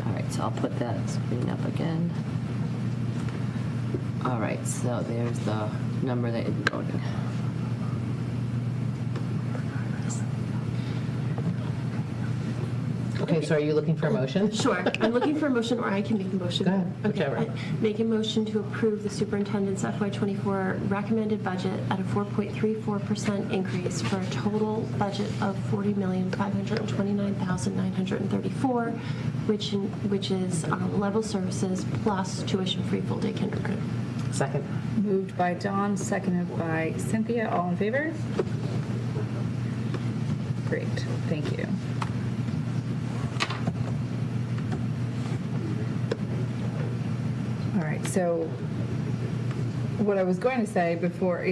All right, so I'll put that screen up again. All right, so there's the number that you're voting. Okay, Okay, so are you looking for a motion? Sure. I'm looking for a motion, or I can make a motion. Go ahead, Okay. whichever. Make a motion to approve the superintendent's FY24 recommended budget at a 4.34% increase for a total budget of $40,529,934, which is level services plus tuition-free full-day kindergarten. Second. Moved by Dawn, seconded by Cynthia. All in favor? Great, thank you. All right, so what I was going to say before I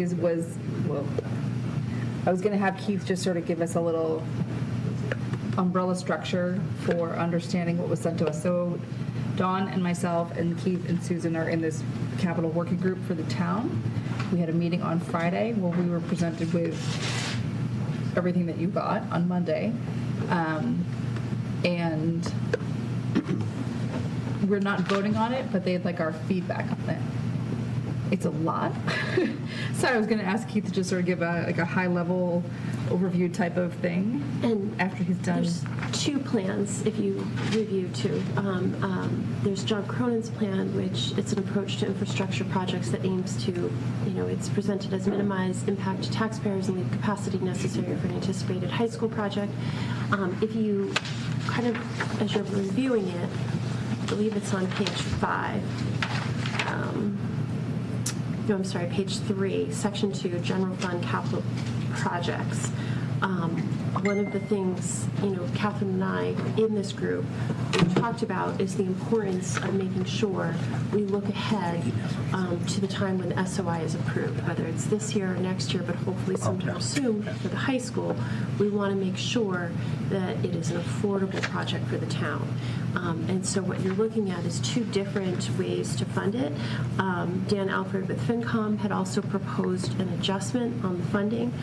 was going to have Keith just sort of give us a little umbrella structure for understanding what was sent to us. So Dawn and myself and Keith and Susan are in this capital working group for the town. We had a meeting on Friday where we were presented with everything that you got on Monday. And we're not voting on it, but they'd like our feedback on it. It's a lot. So I was going to ask Keith to just sort of give a high-level overview type of thing. And after he's done. There's two plans, if you review two. There's John Cronin's plan, which it's an approach to infrastructure projects that aims to, it's presented as minimize impact to taxpayers and leave capacity necessary for an anticipated high school project. If you kind of, as you're reviewing it, I believe it's on page 5. No, I'm sorry, page 3, section 2, general fund capital projects. One of the things, Catherine and I in this group we've talked about is the importance of making sure we look ahead to the time when the SOI is approved, whether it's this year or next year, but hopefully sometime soon for the high school. We want to make sure that it is an affordable project for the town. And so what you're looking at is two different ways to fund it. Dan Alfred with FinCom had also proposed an adjustment on the funding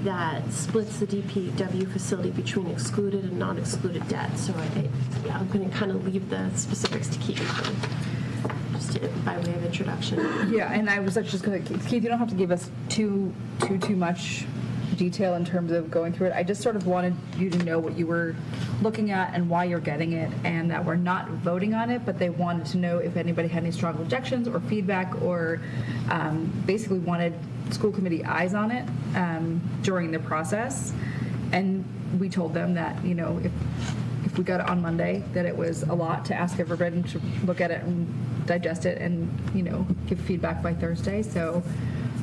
that splits the DPW facility between excluded and non-excluded debt. So I'm going to kind of leave the specifics to Keith, just by way of introduction. Yeah, and I was just going to, Keith, you don't have to give us too much detail in terms of going through it. I just sort of wanted you to know what you were looking at and why you're getting it, and that we're not voting on it, but they wanted to know if anybody had any strong objections or feedback, or basically wanted school committee eyes on it during the process. And we told them that, if we got it on Monday, that it was a lot to ask everybody to look at it and digest it and, give feedback by Thursday. So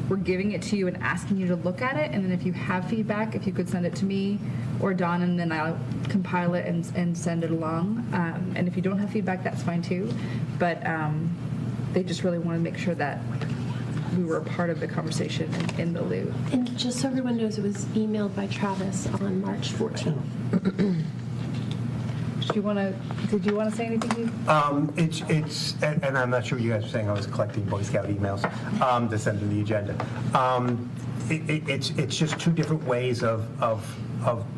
we're giving it to you and asking you to look at it, and then if you have feedback, if you could send it to me or Dawn, and then I'll compile it and send it along. And if you don't have feedback, that's fine too. But they just really want to make sure that we were a part of the conversation and in the loop. And just so everyone knows, it was emailed by Travis on March 14th. Did you want to say anything? It's and I'm not sure what you guys were saying. I was collecting Boy Scout emails to send to the agenda. It's just two different ways of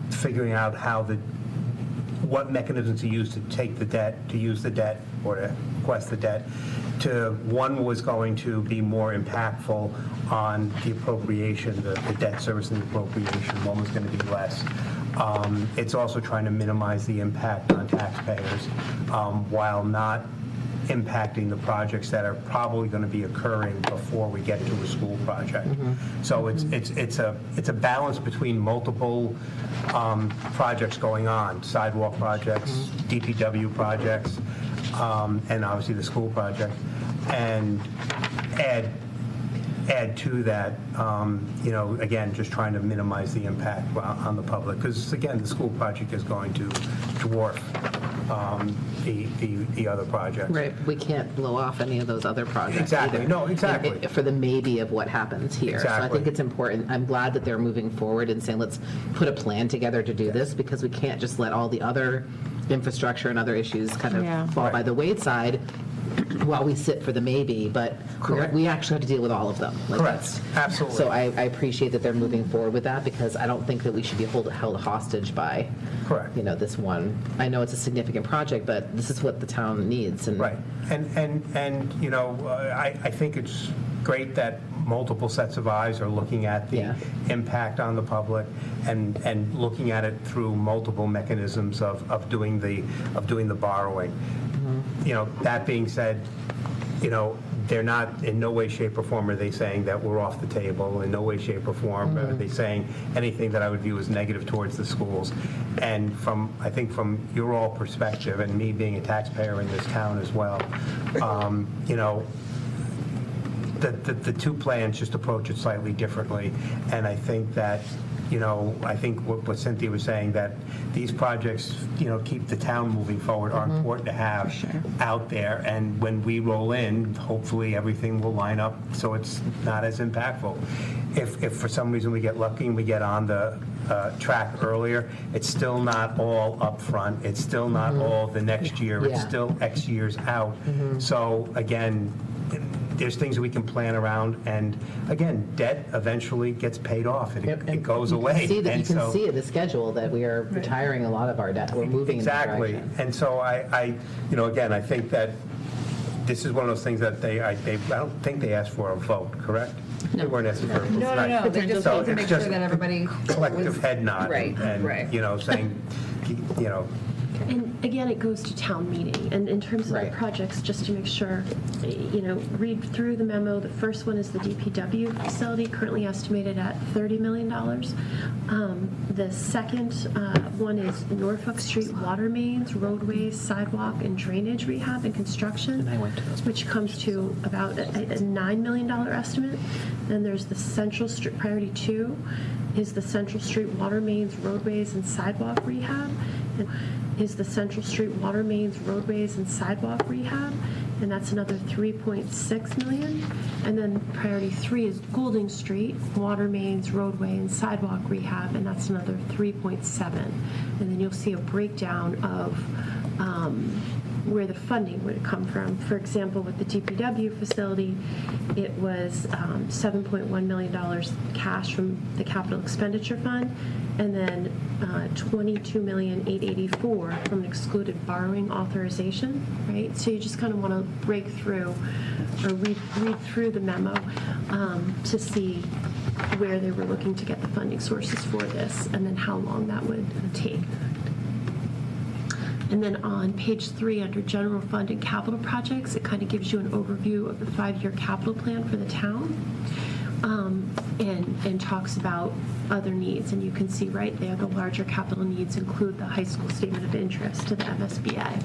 figuring out what mechanisms to use to take the debt, to use the debt, or to request the debt. One was going to be more impactful on the appropriation, the debt service and appropriation. One was going to be less. It's also trying to minimize the impact on taxpayers while not impacting the projects that are probably going to be occurring before we get to a school project. So it's a balance between multiple projects going on, sidewalk projects, DPW projects, and obviously the school project, and add to that, again, just trying to minimize the impact on the public, because again, the school project is going to dwarf the other projects. Right, we can't blow off any of those other projects Exactly. either. No, exactly. For the maybe of what happens here. So I Exactly. think it's important. I'm glad that they're moving forward and saying, let's put a plan together to do this, because we can't just let all the other infrastructure and other issues kind of fall by the wayside while we sit for the maybe, but we actually have to deal with all of them. Like, Correct. that's- Absolutely. So I appreciate that they're moving forward with that, because I don't think that we should be held hostage by, Correct. this one. I know it's a significant project, but this is what the town needs. And Right. And I think it's great that multiple sets of eyes are looking at the Yeah. impact on the public and looking at it through multiple mechanisms of doing the borrowing. That being said, they're not, in no way, shape, or form are they saying that we're off the table. In no way, shape, or form are they saying anything that I would view as negative towards the schools. And I think from your all perspective, and me being a taxpayer in this town as well, the two plans just approach it slightly differently. And I think that, I think what Cynthia was saying, that these projects, keep the town moving forward, are important to have out there. And when we roll in, hopefully everything will line up so it's not as impactful. If for some reason we get lucky and we get on the track earlier, it's still not all up front. It's still not all the next year. It's Yeah. still X years out. So again, there's things that we can plan around, and again, debt eventually gets paid off. It goes away. You can And so- see in the schedule that we are retiring a lot of our debt. We're moving in that Exactly. direction. And so again, I think that this is one of those things that I don't think they asked for a vote, correct? They weren't asking for a vote. No, no, no, they just So need to it's make sure just that everybody. Collective head nod. Right, right. And, saying, And again, it goes to town meeting. And in terms of Right. the projects, just to make sure, read through the memo. The first one is the DPW facility, currently estimated at $30 million. The second one is Norfolk Street water mains, roadways, sidewalk, and drainage rehab and construction, And I went to those which comes to about a $9 million estimate. Then there's the Central Street, priority 2 is the Central Street water mains, roadways, and sidewalk rehab. Is the Central Street water mains, roadways, and sidewalk rehab, and that's another $3.6 million. And then priority 3 is Goulding Street, water mains, roadway, and sidewalk rehab, and that's another $3.7. And then you'll see a breakdown of where the funding would come from. For example, with the DPW facility, it was $7.1 million cash from the capital expenditure fund, and then $22,884,000 from an excluded borrowing authorization, right? So you just kind of want to break through or read through the memo to see where they were looking to get the funding sources for this, and then how long that would take. And then on page 3, under general fund and capital projects, it kind of gives you an overview of the 5-year capital plan for the town, and talks about other needs. And you can see right there, the larger capital needs include the high school statement of interest to the MSBA.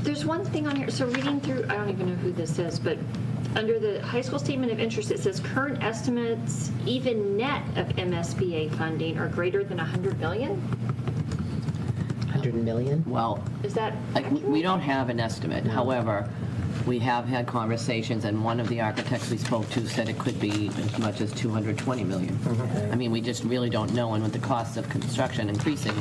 There's one thing on here, so reading through, I don't even know who this is, but under the high school statement of interest, it says current estimates, even net of MSBA funding, are greater than 100 million? 100 million? Well, Is that we don't have an estimate. However, we have had conversations, and one of the architects we spoke to said it could be as much as 220 million. I mean, we just really don't know, and with the cost of construction increasing,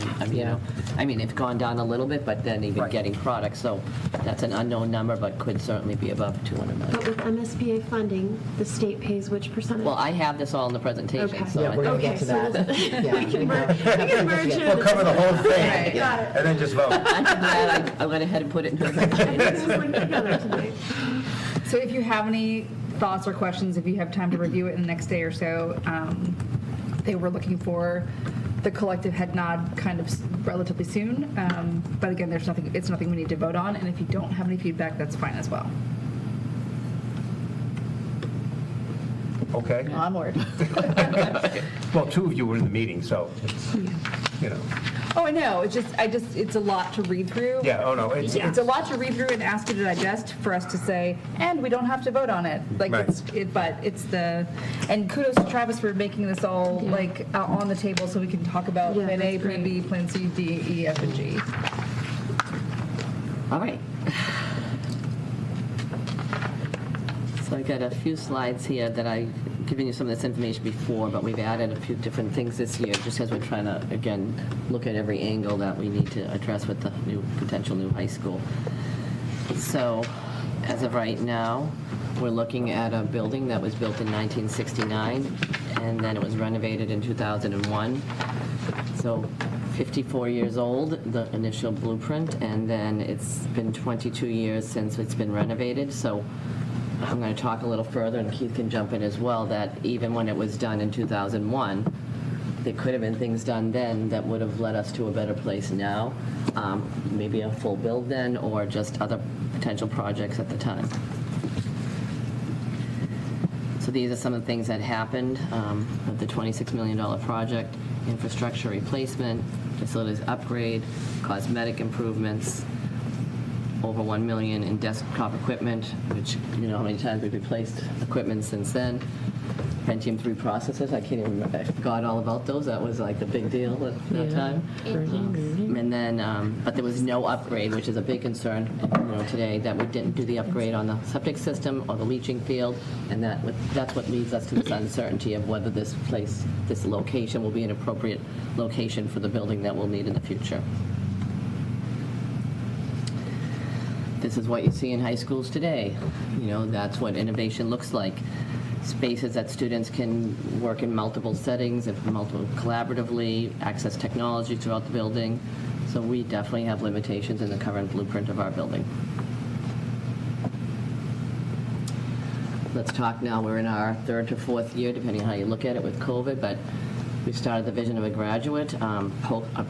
it's gone down a little bit, but then even Right. getting products, so that's an unknown number, but could certainly be above 200 But million. with MSBA funding, the state pays which percentage? Well, I have this all in the presentation, Okay. so Yeah, I we're going to think get to Okay, so that. Yeah, we can merge it. We'll cover the whole thing. Got it. And then just vote. I'm glad I went ahead and put it in the presentation. It's just like together tonight. So if you have any thoughts or questions, if you have time to review it in the next day or so, they were looking for the collective head nod kind of relatively soon. But again, it's nothing we need to vote on, and if you don't have any feedback, that's fine as well. Okay. Onward. Well, 2 of you were in the meeting, so it's, Oh, I know, it's a lot to read through. Yeah, oh, no, it's, It's a lot to read through and ask you to digest for us to say, and we don't have to vote on it. Like, Right. and kudos to Travis for making this all like on the table so we can talk about Yeah, plan A, that's plan B, plan C, D, E, F, and G. All right. So I got a few slides here that I given you some of this information before, but we've added a few different things this year, just as we're trying to, again, look at every angle that we need to address with the potential new high school. So, as of right now, we're looking at a building that was built in 1969, and then it was renovated in 2001. So 54 years old, the initial blueprint, and then it's been 22 years since it's been renovated. So I'm going to talk a little further, and Keith can jump in as well, that even when it was done in 2001, there could have been things done then that would have led us to a better place now. Maybe a full build then, or just other potential projects at the time. So these are some of the things that happened with the $26 million project: infrastructure replacement, facilities upgrade, cosmetic improvements, over $1 million in desktop equipment, which you know how many times we've replaced equipment since then. Pentium 3 processors, I can't even remember, I forgot all about those. That was like the big deal at that time. And then, but there was no upgrade, which is a big concern, today, that we didn't do the upgrade on the septic system or the leaching field, and that's what leads us to this uncertainty of whether this place, this location, will be an appropriate location for the building that we'll need in the future. This is what you see in high schools today. That's what innovation looks like. Spaces that students can work in multiple settings and multiple collaboratively, access technology throughout the building. So we definitely have limitations in the current blueprint of our building. Let's talk now. We're in our third to fourth year, depending on how you look at it with COVID, but we started the vision of a graduate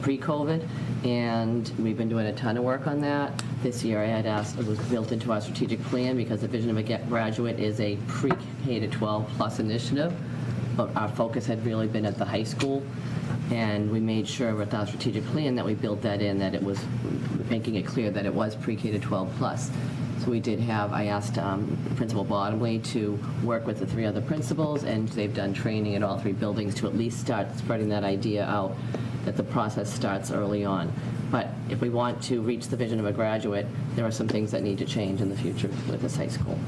pre-COVID, and we've been doing a ton of work on that. This year I had asked, it was built into our strategic plan because the vision of a graduate is a pre-K to 12 plus initiative, but our focus had really been at the high school, and we made sure with our strategic plan that we built that in, that it was making it clear that it was pre-K to 12 plus. So we did have, I asked Principal Bottomley to work with the 3 other principals, and they've done training at all 3 buildings to at least start spreading that idea out, that the process starts early on. But if we want to reach the vision of a graduate, there are some things that need to change in the future with this high school.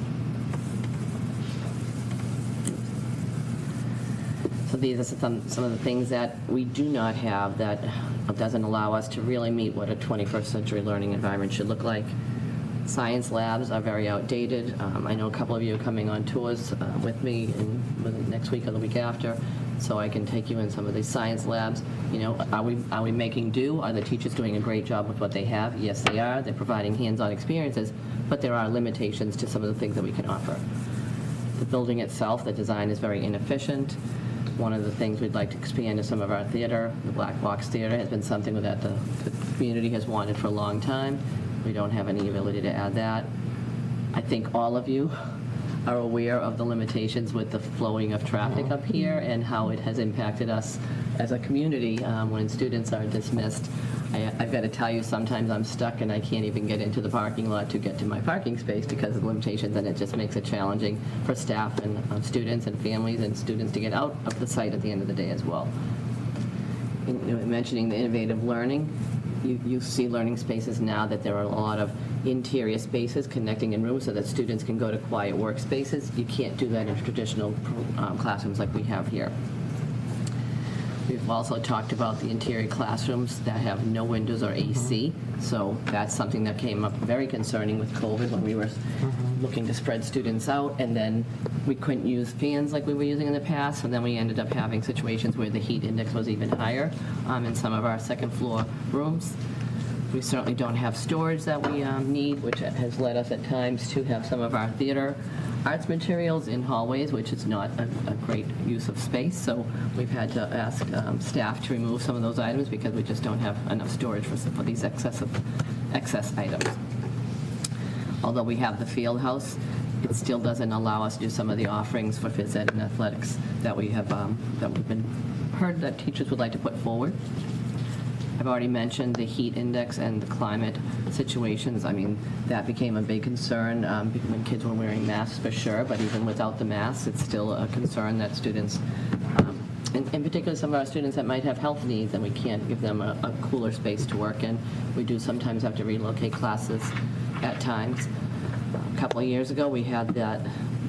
So these are some of the things that we do not have that doesn't allow us to really meet what a 21st century learning environment should look like. Science labs are very outdated. I know a couple of you are coming on tours with me next week or the week after, so I can take you in some of these science labs. Are we making do? Are the teachers doing a great job with what they have? Yes, they are. They're providing hands-on experiences, but there are limitations to some of the things that we can offer. The building itself, the design is very inefficient. One of the things we'd like to expand is some of our theater. The Black Box Theater has been something that the community has wanted for a long time. We don't have any ability to add that. I think all of you are aware of the limitations with the flowing of traffic up here and how it has impacted us as a community when students are dismissed. I've got to tell you, sometimes I'm stuck and I can't even get into the parking lot to get to my parking space because of the limitations, and it just makes it challenging for staff and students and families and students to get out of the site at the end of the day as well. Mentioning the innovative learning, you see learning spaces now that there are a lot of interior spaces connecting in rooms so that students can go to quiet workspaces. You can't do that in traditional classrooms like we have here. We've also talked about the interior classrooms that have no windows or AC. So that's something that came up very concerning with COVID when we were looking to spread students out, and then we couldn't use fans like we were using in the past, and then we ended up having situations where the heat index was even higher in some of our second floor rooms. We certainly don't have storage that we need, which has led us at times to have some of our theater arts materials in hallways, which is not a great use of space. So we've had to ask staff to remove some of those items because we just don't have enough storage for these excess items. Although we have the field house, it still doesn't allow us to do some of the offerings for phys ed and athletics that we have that we've been heard that teachers would like to put forward. I've already mentioned the heat index and the climate situations. I mean, that became a big concern when kids were wearing masks for sure, but even without the masks, it's still a concern that students, in particular some of our students that might have health needs, and we can't give them a cooler space to work in. We do sometimes have to relocate classes at times. A couple of years ago, we had that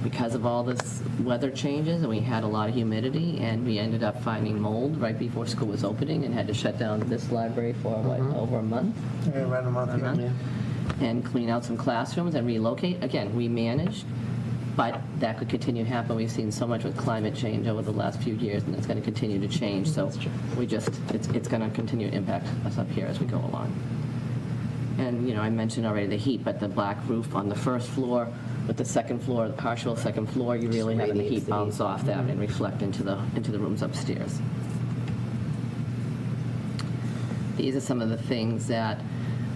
because of all this weather changes, and we had a lot of humidity, and we ended up finding mold right before school was opening and had to shut down this library for, over a month? Yeah, around a month, yeah. And clean out some classrooms and relocate. Again, we managed, but that could continue to happen. We've seen so much with climate change over the last few years, and it's going to continue to change. So we just, it's going to continue to impact us up here as we go along. And, I mentioned already the heat, but the black roof on the first floor with the second floor, the partial second floor, you really having the heat bounce off that and reflect into the rooms upstairs. These are some of the things that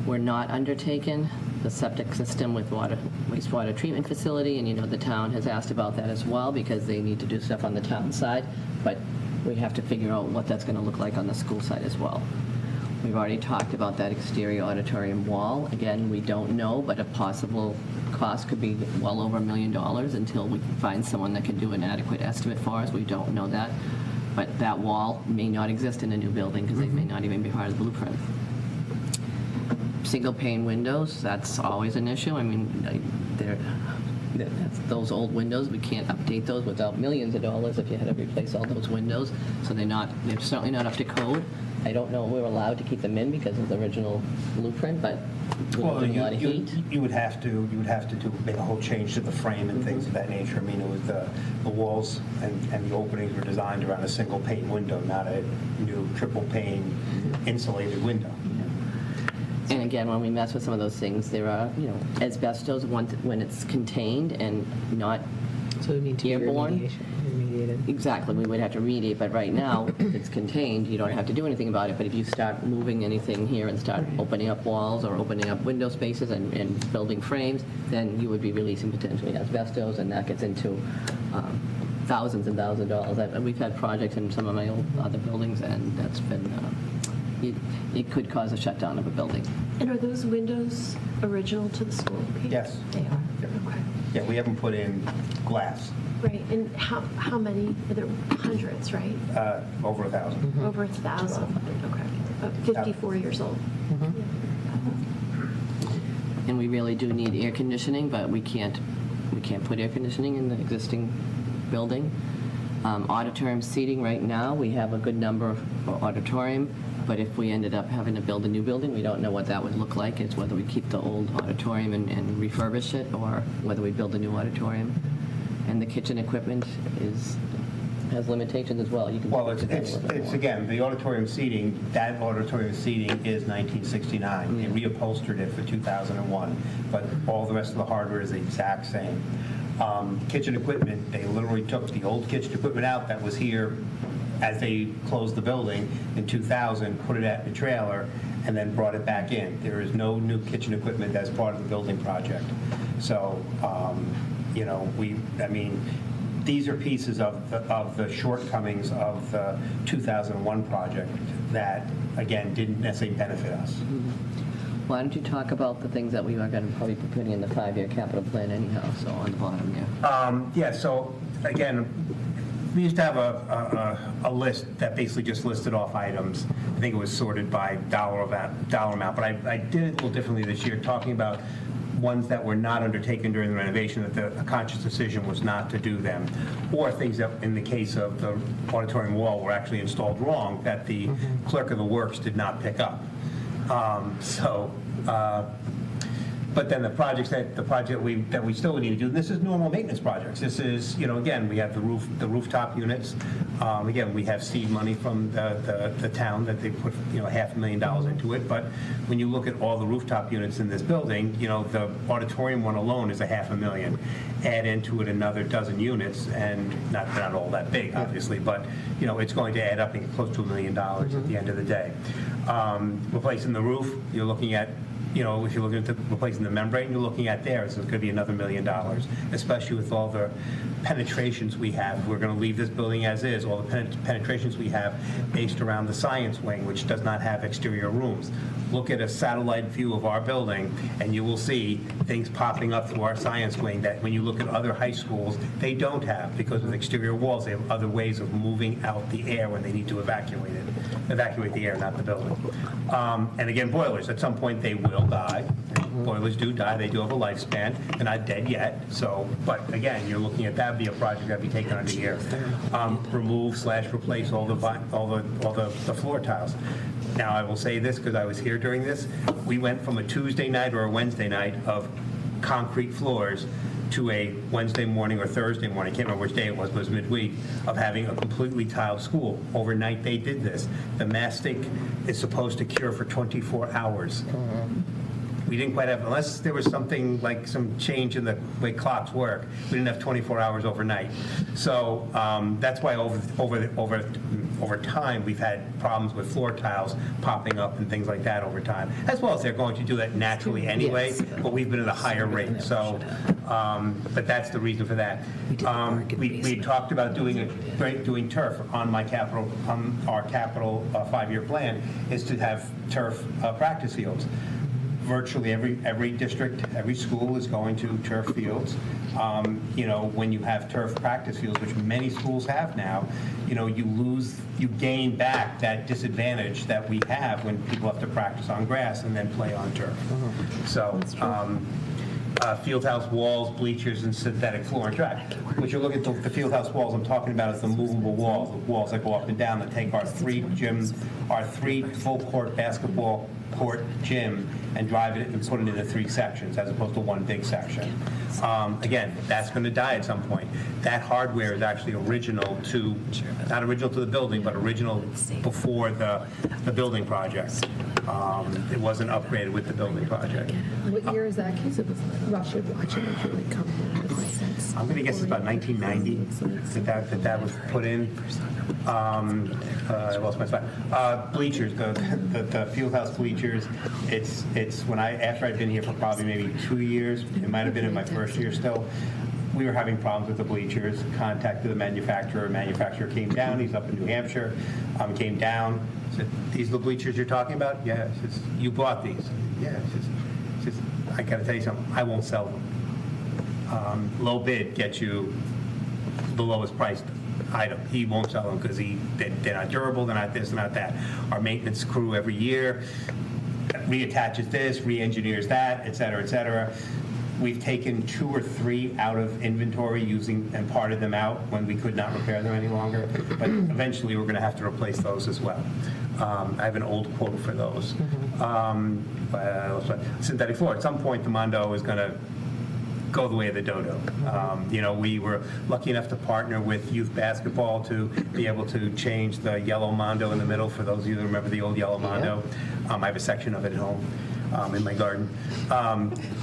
were not undertaken. The septic system with wastewater treatment facility, and the town has asked about that as well because they need to do stuff on the town side, but we have to figure out what that's going to look like on the school side as well. We've already talked about that exterior auditorium wall. Again, we don't know, but a possible cost could be well over $1 million until we can find someone that can do an adequate estimate for us. We don't know that. But that wall may not exist in a new building because they may not even be part of the blueprint. Single pane windows, that's always an issue. I mean, those old windows, we can't update those without millions of dollars if you had to replace all those windows. So they're certainly not up to code. I don't know if we're allowed to keep them in because of the original blueprint, but we're doing a lot of heat. You would have to make a whole change to the frame and things of that nature. I mean, it was the walls and the openings were designed around a single pane window, not a new triple pane insulated window. And again, when we mess with some of those things, there are, asbestos when it's contained and not So we need to airborne. remediated. Exactly, we would have to remediate, but right now, if it's contained, you don't have to do anything about it. But if you start moving anything here and start opening up walls or opening up window spaces and building frames, then you would be releasing potentially asbestos, and that gets into thousands and thousands of dollars. We've had projects in some of my old other buildings, and that's been, it could cause a shutdown of a building. And are those windows original to the school? Pete? Yes. They are. Okay. Yeah, we haven't put in glass. Right. And how many? Are there hundreds, right? Over 1,000. Over 1,000. Okay. 54 years old. And we really do need air conditioning, but we can't put air conditioning in the existing building. Auditorium seating right now, we have a good number for auditorium, but if we ended up having to build a new building, we don't know what that would look like. It's whether we keep the old auditorium and refurbish it, or whether we build a new auditorium. And the kitchen equipment has limitations as well. You can Well, put it in a little bit it's more. again, the auditorium seating, that auditorium seating is 1969. They reupholstered it for 2001, but all the rest of the hardware is the exact same. Kitchen equipment, they literally took the old kitchen equipment out that was here as they closed the building in 2000, put it at the trailer, and then brought it back in. There is no new kitchen equipment as part of the building project. So, these are pieces of the shortcomings of the 2001 project that, again, didn't necessarily benefit us. Why don't you talk about the things that we are going to probably be putting in the 5-year capital plan anyhow, so on the bottom there. So again, we used to have a list that basically just listed off items. I think it was sorted by dollar amount, but I did it a little differently this year, talking about ones that were not undertaken during the renovation, that a conscious decision was not to do them, or things that, in the case of the auditorium wall, were actually installed wrong, that the clerk of the works did not pick up. But then the project that we still need to do, and this is normal maintenance projects. This is, again, we have the rooftop units. Again, we have seed money from the town that they put, $500,000 into it. But when you look at all the rooftop units in this building, the auditorium one alone is $500,000. Add into it another dozen units, and not all that big, obviously, but it's going to add up and get close to $1 million at the end of the day. Replacing the roof, you're looking at, if you're looking at replacing the membrane, you're looking at there, so it's going to be another $1 million, especially with all the penetrations we have. We're going to leave this building as is, all the penetrations we have based around the science wing, which does not have exterior rooms. Look at a satellite view of our building, and you will see things popping up through our science wing that when you look at other high schools, they don't have, because of exterior walls. They have other ways of moving out the air when they need to evacuate the air, not the building. And again, boilers, at some point they will. will die. Boilers do die, they do have a lifespan, they're not dead yet, so, but again, you're looking at that'd be a project that'd be taken under here. Remove/replace all the floor tiles. Now, I will say this, because I was here during this, we went from a Tuesday night or a Wednesday night of concrete floors to a Wednesday morning or Thursday morning, I can't remember which day it was midweek, of having a completely tiled school. Overnight, they did this. The mastic is supposed to cure for 24 hours. We didn't quite have, unless there was something like some change in the way clocks work, we didn't have 24 hours overnight. So that's why over time, we've had problems with floor tiles popping up and things like that over time, as well as they're going to do that naturally anyway, but we've been at a higher rate. So, but that's the reason for that. We talked about doing turf on our capital 5-year plan, is to have turf practice fields. Virtually every district, every school is going to turf fields. When you have turf practice fields, which many schools have now, you gain back that disadvantage that we have when people have to practice on grass and then play on turf. So, field house walls, bleachers, and synthetic floor and track. Which you look at the field house walls I'm talking about is the movable walls, the walls that go up and down that take our 3 gyms, our 3 full court basketball court gym, and drive it and put it into 3 sections as opposed to 1 big section. Again, that's going to die at some point. That hardware is actually original to, not original to the building, but original before the building project. It wasn't upgraded with the building project. What year is that? Because it was Russia watching it really come out of sense. I'm going to guess it's about 1990 that was put in. I lost my spot. Bleachers, the field house bleachers. It's when after I'd been here for probably maybe 2 years. It might have been in my first year still. We were having problems with the bleachers. Contacted the manufacturer. Manufacturer came down. He's up in New Hampshire. Came down. Said, "These are the bleachers you're talking about?" Yeah. Says, "You bought these?" Yeah. Says, "I got to tell you something. I won't sell them. Low bid gets you the lowest priced item. He won't sell them because they're not durable. They're not this. They're not that. Our maintenance crew every year reattaches this, re-engineers that, et cetera, et cetera." We've taken 2 or 3 out of inventory and parted them out when we could not repair them any longer. But eventually, we're going to have to replace those as well. I have an old quote for those. Synthetic floor. At some point, the Mondo is going to go the way of the dodo. We were lucky enough to partner with youth basketball to be able to change the yellow Mondo in the middle. For those of you that remember the old yellow Mondo, I have a section of it at home. In my garden.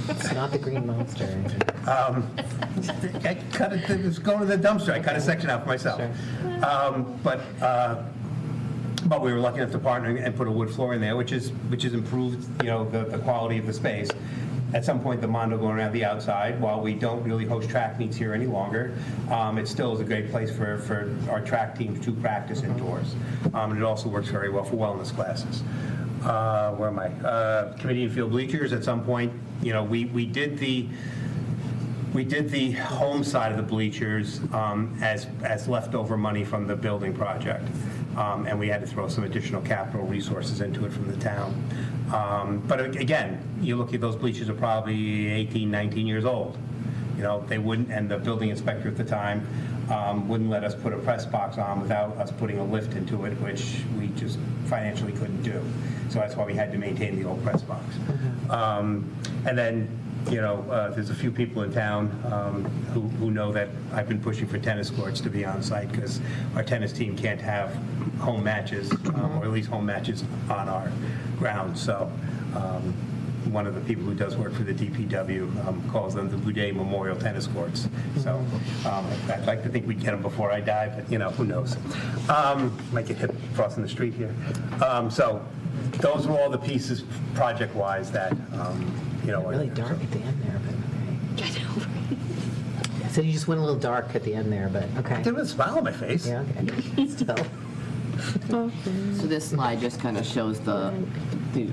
It's not the green monster. I cut it, it was going to the dumpster. I cut a section out for myself. Sure. But we were lucky enough to partner and put a wood floor in there, which is improved, the quality of the space. At some point, the Mondo going around the outside, while we don't really host track meets here any longer, it still is a great place for our track teams to practice indoors. And it also works very well for wellness classes. Where am I? Committee and field bleachers. At some point, we did the home side of the bleachers as leftover money from the building project, and we had to throw some additional capital resources into it from the town. But again, you look at those bleachers are probably 18, 19 years old. They wouldn't, and the building inspector at the time wouldn't let us put a press box on without us putting a lift into it, which we just financially couldn't do. So that's why we had to maintain the old press box. And then, there's a few people in town who know that I've been pushing for tennis courts to be on site because our tennis team can't have home matches, or at least home matches on our grounds. So one of the people who does work for the DPW calls them the Boudet Memorial Tennis Courts. So I'd like to think we'd get them before I die, but who knows. Might get hit crossing the street here. So those were all the pieces project-wise that, Really dark at the end there, but okay. So you just went a little dark at the end there, but okay. There was a smile on my face. Yeah, okay. Still. So this slide just kind of shows the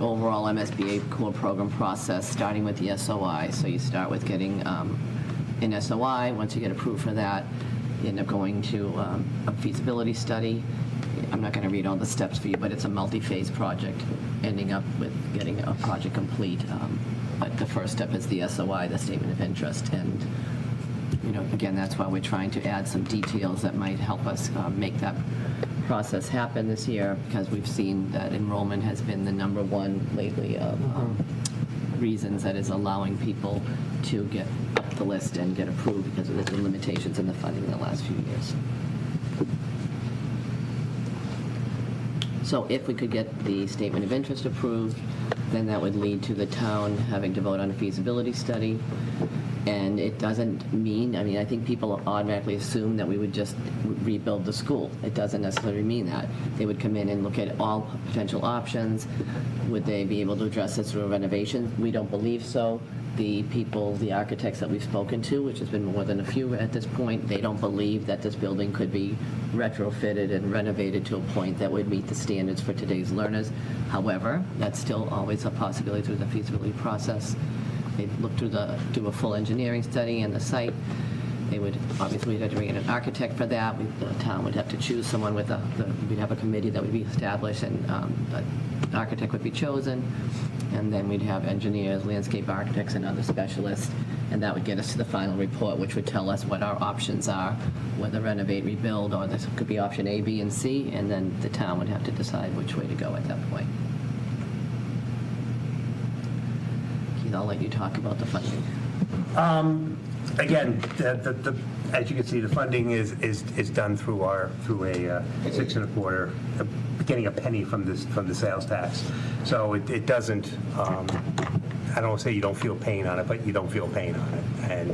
overall MSBA core program process, starting with the SOI. So you start with getting an SOI. Once you get approved for that, you end up going to a feasibility study. I'm not going to read all the steps for you, but it's a multi-phase project, ending up with getting a project complete. But the first step is the SOI, the statement of interest, and again, that's why we're trying to add some details that might help us make that process happen this year, because we've seen that enrollment has been the number one lately of reasons that is allowing people to get up the list and get approved because of the limitations in the funding in the last few years. So if we could get the statement of interest approved, then that would lead to the town having to vote on a feasibility study. And it doesn't mean, I think people automatically assume that we would just rebuild the school. It doesn't necessarily mean that. They would come in and look at all potential options. Would they be able to address this through a renovation? We don't believe so. The architects that we've spoken to, which has been more than a few at this point, they don't believe that this building could be retrofitted and renovated to a point that would meet the standards for today's learners. However, that's still always a possibility through the feasibility process. They'd look do a full engineering study on the site. They would obviously have to bring in an architect for that. The town would have to choose someone with we'd have a committee that would be established, and an architect would be chosen, and then we'd have engineers, landscape architects, and other specialists, and that would get us to the final report, which would tell us what our options are, whether renovate, rebuild, or this could be option A, B, and C, and then the town would have to decide which way to go at that point. Keith, I'll let you talk about the funding. Again, as you can see, the funding is done through a 6 1/4, getting a penny from the sales tax. So it doesn't. I don't say you don't feel pain on it, but you don't feel pain on it. And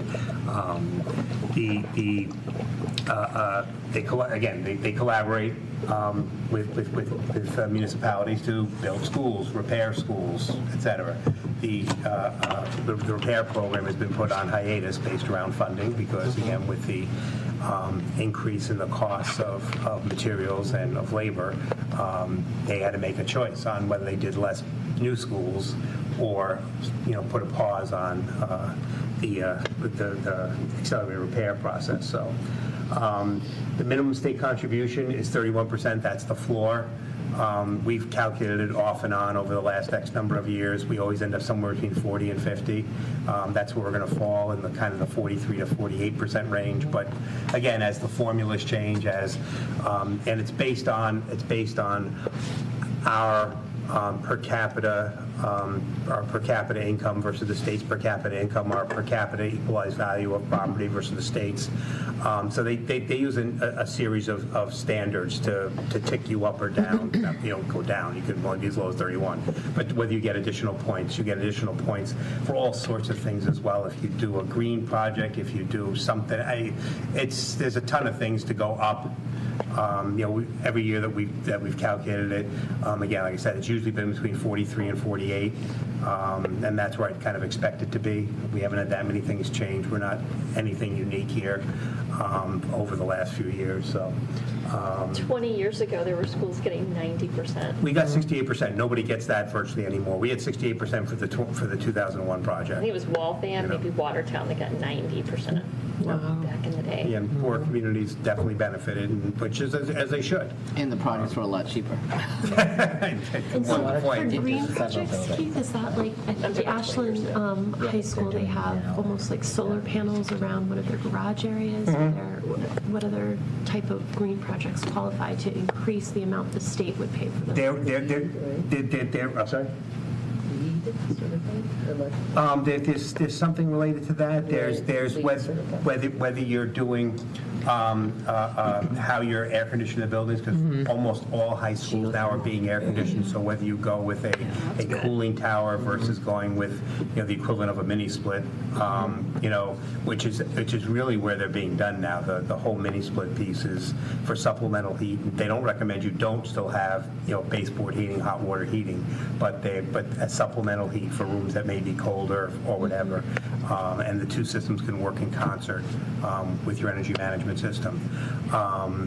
they collaborate with municipalities to build schools, repair schools, etc. The repair program has been put on hiatus based around funding because, again, with the increase in the costs of materials and of labor, they had to make a choice on whether they did less new schools or, put a pause on the accelerated repair process. So the minimum state contribution is 31%. That's the floor. We've calculated it off and on over the last X number of years. We always end up somewhere between 40 and 50. That's where we're going to fall in the kind of the 43 to 48% range. But again, as the formulas change, and it's based on our per capita income versus the state's per capita income, our per capita equalized value of property versus the state's. So they use a series of standards to tick you up or down. You don't go down. You could only be as low as 31. But whether you get additional points, you get additional points for all sorts of things as well. If you do a green project, if you do something, there's a ton of things to go up. Every year that we've calculated it, again, like I said, it's usually been between 43 and 48, and that's where I'd kind of expect it to be. We haven't had that many things change. We're not anything unique here over the last few years. So, 20 years ago, there were schools getting 90%. We got 68%. Nobody gets that virtually anymore. We had 68% for the 2001 project. I think it was Waltham, maybe Watertown, that got 90%. Back in the day. Yeah, and poor communities definitely benefited, which is as they should. And the projects were a lot cheaper. And so One for point. green projects, Keith, is that like at the Ashland High School, they have almost like solar panels around one of their garage areas? What other type of green projects qualify to increase the amount the state would pay for them? I'm sorry? There's something related to that. There's whether you're doing how you're air conditioning the buildings, because almost all high schools now are being air conditioned. So whether you go with a cooling tower versus going with the equivalent of a mini split, which is really where they're being done now. The whole mini split piece is for supplemental heat. They don't recommend you don't still have baseboard heating, hot water heating, but a supplemental heat for rooms that may be colder or whatever. And the two systems can work in concert with your energy management system. Have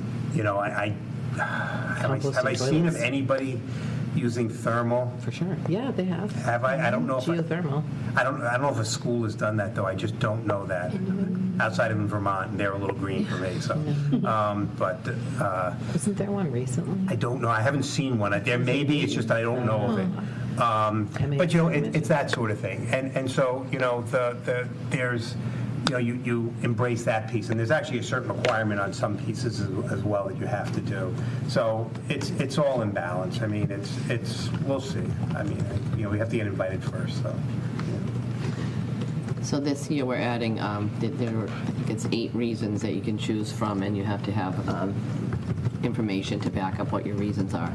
I seen of anybody using thermal? For sure. Yeah, they have. Have I? I don't know if Geothermal. I don't know if a school has done that though. I just don't know that. outside of in Vermont, and they're a little green for me, so. But Wasn't there one recently? I don't know, I haven't seen one. There may be, it's just I don't know of it. may But, have it's that sort of thing. And so, there's, you embrace that piece, and there's actually a certain requirement on some pieces as well that you have to do. So it's all in balance. I mean, we'll see. I mean, we have to get invited first, so. So this year, we're adding, there are, I think it's 8 reasons that you can choose from, and you have to have information to back up what your reasons are.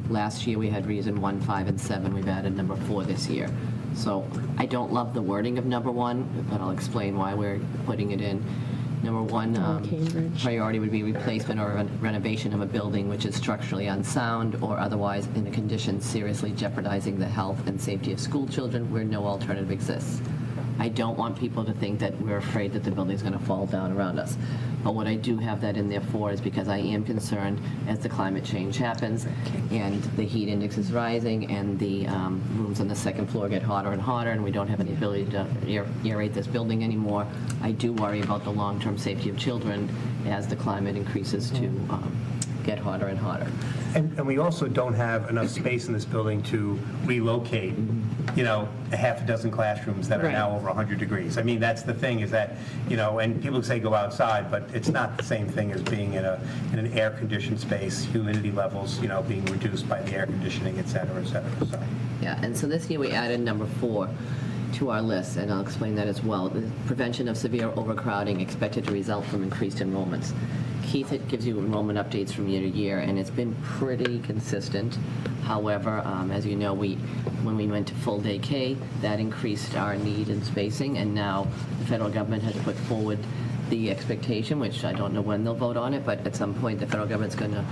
Last year, we had reason 1, 5, and 7. We've added number 4 this year. So I don't love the wording of number 1, but I'll explain why we're putting it in. Number 1, priority would be replacement or renovation of a building which is structurally unsound or otherwise in a condition seriously jeopardizing the health and safety of school children where no alternative exists. I don't want people to think that we're afraid that the building's going to fall down around us. But what I do have that in there for is because I am concerned as the climate change happens and the heat index is rising and the rooms on the second floor get hotter and hotter and we don't have any ability to aerate this building anymore. I do worry about the long-term safety of children as the climate increases to get hotter and hotter. And we also don't have enough space in this building to relocate, a half a dozen classrooms that are now over 100 degrees. I mean, that's the thing is that, and people say go outside, but it's not the same thing as being in an air-conditioned space, humidity levels, being reduced by the air conditioning, et cetera, so. Yeah, and so this year we added number 4 to our list, and I'll explain that as well. The prevention of severe overcrowding expected to result from increased enrollments. Keith, it gives you enrollment updates from year to year, and it's been pretty consistent. However, as you know, when we went to full day K, that increased our need in spacing, and now the federal government has put forward the expectation, which I don't know when they'll vote on it, but at some point the federal government's going to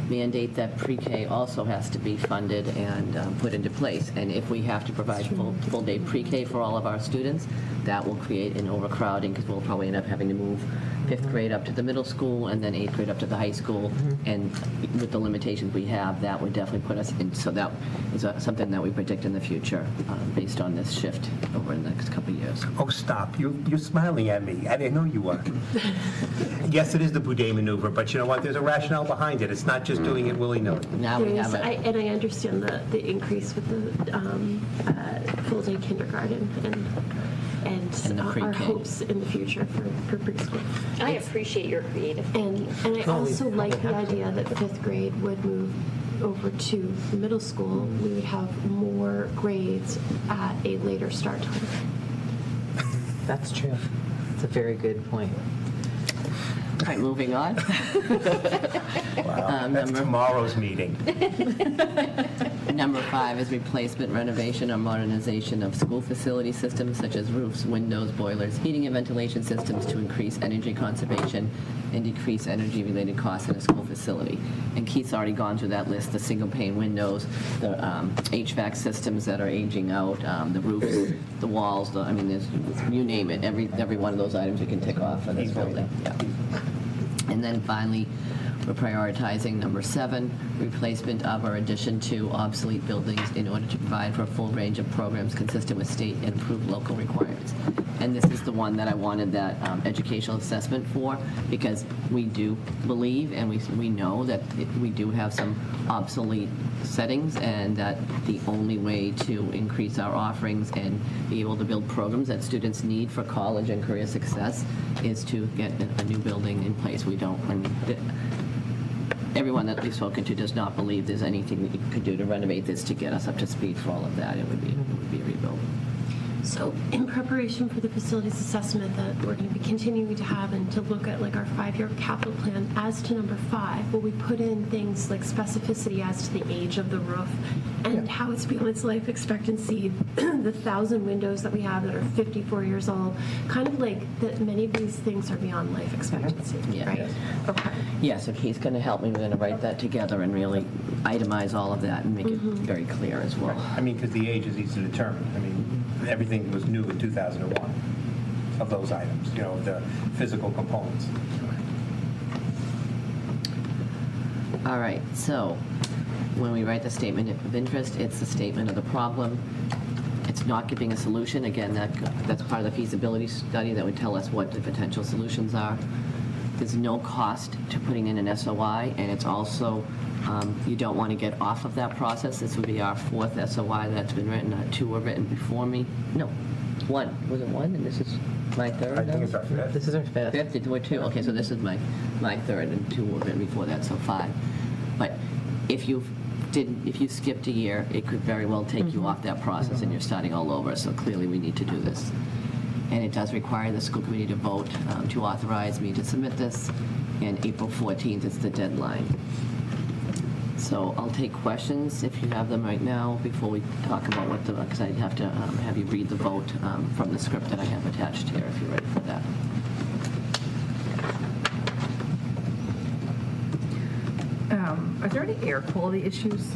mandate that pre-K also has to be funded and put into place. And if we have to provide full day pre-K for all of our students, that will create an overcrowding because we'll probably end up having to move 5th grade up to the middle school and then 8th grade up to the high school. And with the limitations we have, that would definitely put us in. So that is something that we predict in the future based on this shift over the next couple of years. Oh, stop. You're smiling at me. I didn't know you were. Yes, it is the Boudet maneuver, but you know what? There's a rationale behind it. It's not just doing it willy-nilly. Now we have it. And I understand the increase with the full-day kindergarten and the our pre-K. hopes in the future for preschool. I appreciate your creative. And I also like the idea that 5th grade would move over to middle school. We would have more grades at a later start time. That's true. It's a very good point. All right, moving on. Wow. That's tomorrow's meeting. Number 5 is replacement, renovation, or modernization of school facility systems such as roofs, windows, boilers, heating and ventilation systems to increase energy conservation and decrease energy-related costs in a school facility. And Keith's already gone through that list, the single-pane windows, the HVAC systems that are aging out, the roofs, the walls, there's, you name it, every one of those items you can tick off for this building. Yeah. And then finally, we're prioritizing number 7, replacement of or addition to obsolete buildings in order to provide for a full range of programs consistent with state and approved local requirements. And this is the one that I wanted that educational assessment for, because we do believe and we know that we do have some obsolete settings, and that the only way to increase our offerings and be able to build programs that students need for college and career success is to get a new building in place. We don't, everyone that we've spoken to does not believe there's anything that you could do to renovate this to get us up to speed for all of that. It would be a rebuild. So in preparation for the facilities assessment that we're going to be continuing to have and to look at like our 5-year capital plan, as to number 5, will we put in things like specificity as to the age of the roof and how it's beyond its life expectancy, the 1,000 windows that we have that are 54 years old, kind of like that many of these things are beyond life expectancy, Yeah. right? Okay. Yeah, so Keith's going to help me. We're going to write that together and really itemize all of that and make it very clear as well. I mean, because the age is easy to determine. I mean, everything was new in 2001 of those items, the physical components. All right, so when we write the statement of interest, it's the statement of the problem, it's not giving a solution, again, that's part of the feasibility study that would tell us what the potential solutions are. There's no cost to putting in an SOI, and it's also, you don't want to get off of that process. This would be our 4th SOI that's been written. 2 were written before me. No, 1. Was it 1? And this is my 3rd? I think it's our fifth. This is our 5th. 5th, there were 2. Okay, so this is my 3rd, and 2 were written before that, so 5. But if you skipped a year, it could very well take you off that process, and you're starting all over. So clearly, we need to do this. And it does require the school committee to vote to authorize me to submit this, and April 14th is the deadline. So I'll take questions if you have them right now before we talk about what because I'd have to have you read the vote from the script that I have attached here if you're ready for that. Are there any air quality issues?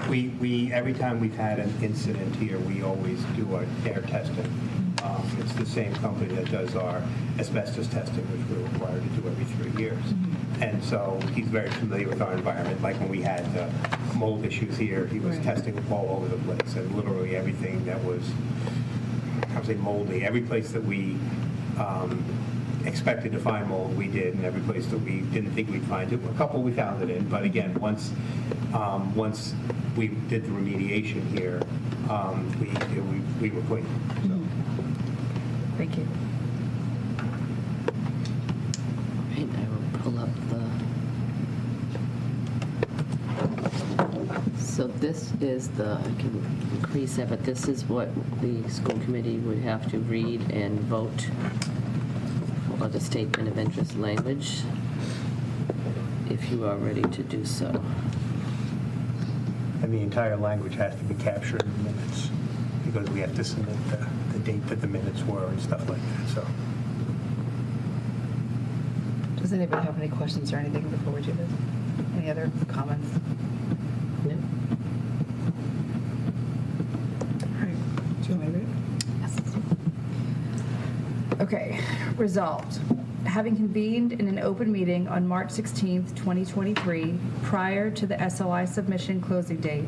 We every time we've had an incident here, we always do our air testing. It's the same company that does our asbestos testing, which we're required to do every 3 years. And so he's very familiar with our environment. Like when we had the mold issues here, he was testing all over the place, and literally everything that was, I would say moldy, every place that we expected to find mold, we did, and every place that we didn't think we'd find it, a couple we found it in. But again, once we did the remediation here, we were clean. So. Thank you. Right, I will pull up the. So this is I can increase that, but this is what the school committee would have to read and vote for the statement of interest language, if you are ready to do so. And the entire language has to be captured in the minutes, because we have to submit the date that the minutes were and stuff like that, so. Does anybody have any questions or anything before we do this? Any other comments? No. All right. Do you want me to read it? Yes. Okay. Resolved. Having convened in an open meeting on March 16th, 2023, prior to the SOI submission closing date,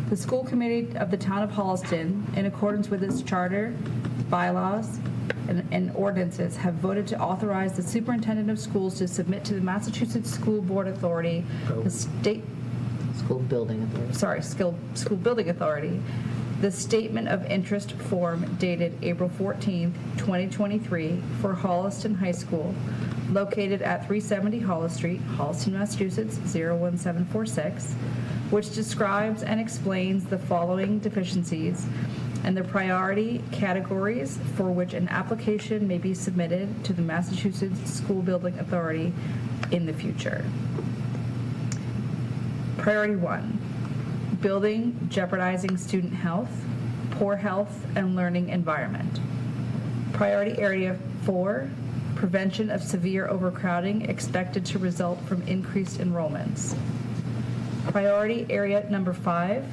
the school committee of the town of Holliston, in accordance with its charter, bylaws, and ordinances, have voted to authorize the superintendent of schools to submit to the Massachusetts School Board Authority, the state, School Building Authority. School Building Authority, the statement of interest form dated April 14th, 2023 for Holliston High School, located at 370 Hollis Street, Holliston, Massachusetts, 01746, which describes and explains the following deficiencies and the priority categories for which an application may be submitted to the Massachusetts School Building Authority in the future. Priority 1, building jeopardizing student health, poor health and learning environment. Priority area 4, prevention of severe overcrowding expected to result from increased enrollments. Priority area number 5,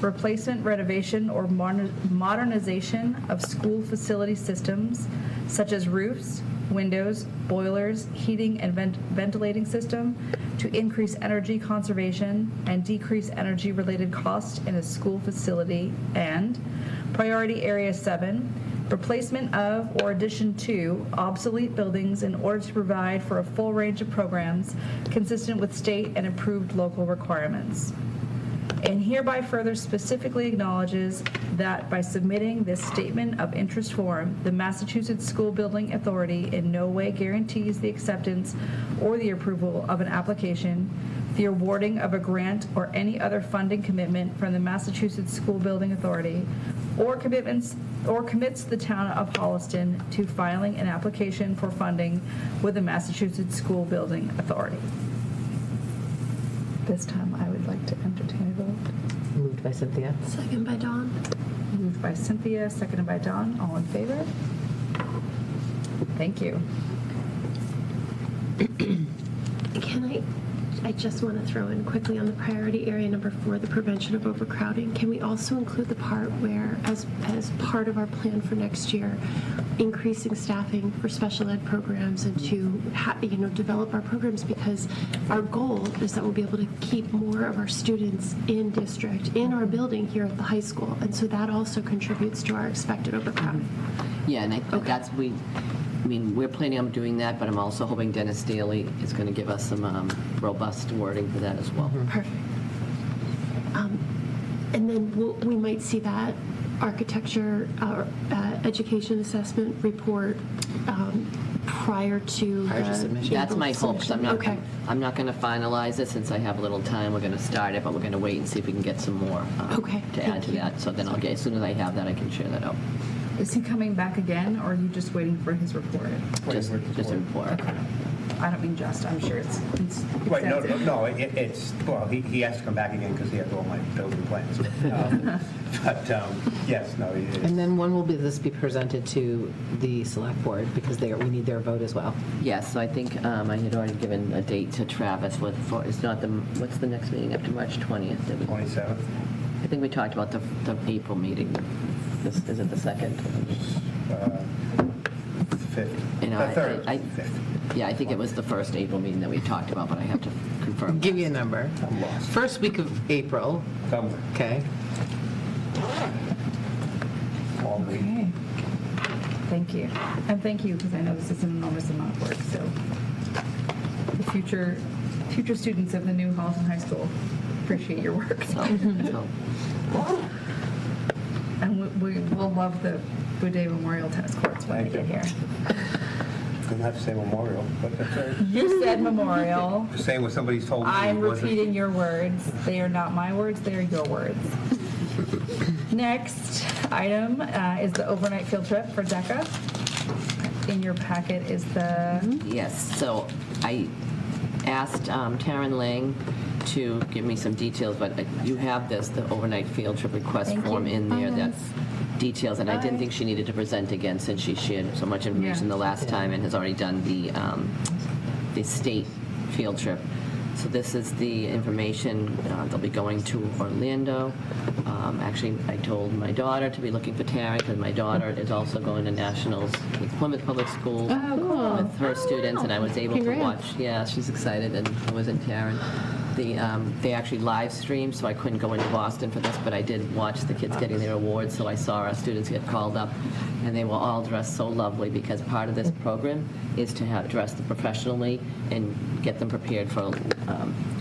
replacement, renovation, or modernization of school facility systems such as roofs, windows, boilers, heating and ventilating system to increase energy conservation and decrease energy-related costs in a school facility. And priority area 7, replacement of or addition to obsolete buildings in order to provide for a full range of programs consistent with state and approved local requirements. And hereby further specifically acknowledges that by submitting this statement of interest form, the Massachusetts School Building Authority in no way guarantees the acceptance or the approval of an application, the awarding of a grant or any other funding commitment from the Massachusetts School Building Authority, or commits the town of Holliston to filing an application for funding with the Massachusetts School Building Authority. This time I would like to entertain a vote. Moved by Cynthia. Second by Dawn. Moved by Cynthia, seconded by Dawn. All in favor? Thank you. Can I I just want to throw in quickly on the priority area number 4, the prevention of overcrowding. Can we also include the part where, as part of our plan for next year, increasing staffing for special ed programs and to develop our programs, because our goal is that we'll be able to keep more of our students in district, in our building here at the high school, and so that also contributes to our expected overcrowding. Yeah, and we're planning on doing that, but I'm also hoping Dennis Daly is going to give us some robust wording for that as well. Perfect. And then we might see that architecture education assessment report prior to submission. That's my hope, 'cause Okay. I'm not going to finalize it since I have a little time. We're going to start it, but we're going to wait and see if we can get some more Okay, to add thank to you. that. So then as soon as I have that, I can share that out. Is he coming back again, or are you just waiting for his report? Just a report. I don't mean just, I'm sure it's Right, extensive. no, it's, well, he has to come back again because he has all my building plans. But, yes, no, it is. And then when will this be presented to the select board? Because we need their vote as well. Yes, so I think I had already given a date to Travis it's not what's the next meeting after March 20th? 27th? I think we talked about the April meeting. Is it the 2nd? 5th. You know, 3rd. I- 5th. Yeah, I think it was the first April meeting that we talked about, but I have to confirm. Give you a number. I'm lost. First week of April, Somewhere. okay? All week. Okay. Thank you. And thank you, because I know this is an enormous amount of work, so the future students of the new Holliston High School appreciate your work. So, And we'll love the Boudet Memorial Tennis Courts when they Thank get you. here. Didn't have to say memorial, but that's all right. You said memorial. Just saying what somebody's told me. I'm it wasn't. repeating your words. They are not my words, they are your words. Next item is the overnight field trip for DECA. In your packet is the, yes, so I asked Taryn Lang to give me some details, but you have the overnight field trip request Thank form you. in there Oh, that yes. details, and I didn't think she needed to present again since she shared so much information Yeah. the last time and has already done the state field trip. So this is the information. They'll be going to Orlando. Actually, I told my daughter to be looking for Taryn because my daughter is also going to nationals with Plymouth Public Schools with her students, and I was able to watch. Yeah, she's excited, and it was in Taryn. They actually live streamed, so I couldn't go into Boston for this, but I did watch the kids getting their awards, so I saw our students get called up, and they were all dressed so lovely because part of this program is to have dress them professionally and get them prepared for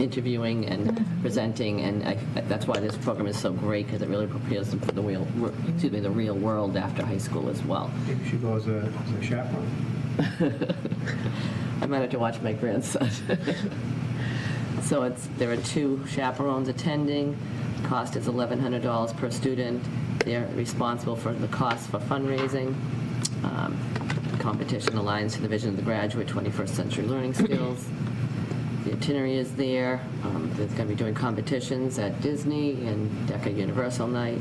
interviewing and presenting, and that's why this program is so great because it really prepares them for the real world after high school as well. Maybe she goes as a chaperone. I might have to watch my grandson. So there are 2 chaperones attending. Cost is $1,100 per student. They're responsible for the cost for fundraising. Competition aligns to the vision of the graduate 21st century learning skills. The itinerary is there. They're going to be doing competitions at Disney and DECA Universal Night.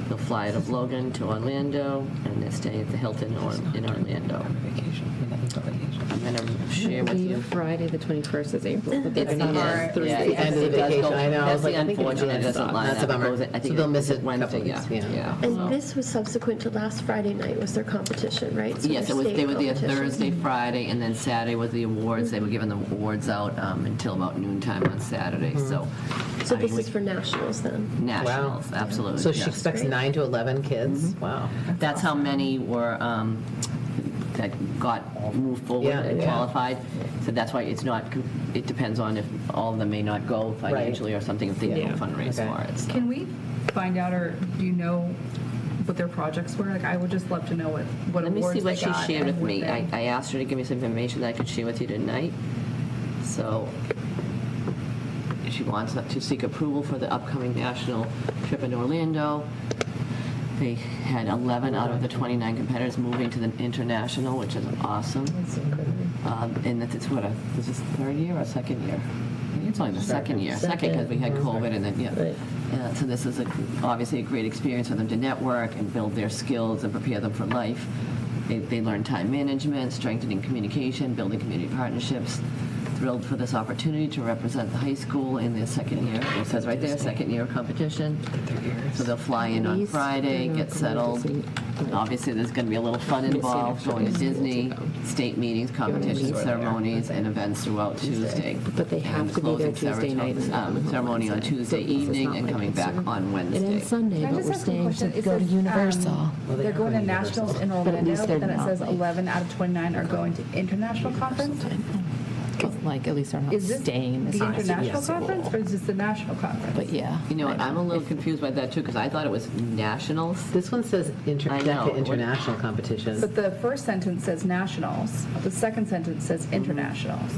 They'll fly out of Logan to Orlando, and they're staying at the Hilton in Orlando. I'm going to share with you. Friday, the 21st is April. But It's the the next end. Yeah, Thursday. End of the it does vacation, go- I know. I was That's like, the I think it's unfortunate, it doesn't line That's a up. It bummer. goes- I So think they'll it miss goes it a couple Wednesday, weeks, yeah. yeah. And so- this was subsequent to last Friday night was their competition, right? So Yes, their they state were there competition. Thursday, Friday, and then Saturday was the awards. They were giving the awards out until about noontime on Saturday, so. So I this mean, is for nationals then? Nationals, absolutely. So she yes. expects Great. 9 to 11 kids? Wow. That's how many were, that got moved forward Yeah, and yeah. qualified. So that's why it's not, it depends on if all of them may not go financially or something, if they Yeah. don't fundraise Okay. for it. so. can we find out, or do you know what their projects were? Like, I would just love to know what Let me awards see what they she got shared and with what me. they- I asked her to give me some information that I could share with you tonight. So she wants to seek approval for the upcoming national trip in Orlando. They had 11 out of the 29 competitors moving to the international, which is awesome. And it's what, is this third year or second year? I think it's only the second year. Second, because we had COVID and then, yeah. Right. So this is obviously a great experience for them to network and build their skills and prepare them for life. They learn time management, strengthening communication, building community partnerships thrilled for this opportunity to represent the high school in their second year. It says right there, second year competition. So they'll fly in on Friday, get settled. Obviously, there's going to be a little fun involved, going to Disney, state meetings, competitions, ceremonies, and events throughout Tuesday. But they have And to be there closing Tuesday night. ceremony on Tuesday evening and coming back on And Wednesday. then Sunday, Can I but just we're ask a staying question? to It go to says, Universal. They're going to nationals in at Orlando, least but they're then it not says like- 11 out of 29 are going to international conference. Like, at least they're not Is this staying. the international conference or is this the national conference? But yeah. You know what, I'm a little confused by that too, because I thought it was nationals. This one says I know. DECA international competition. But the first sentence says nationals. The second sentence says internationals.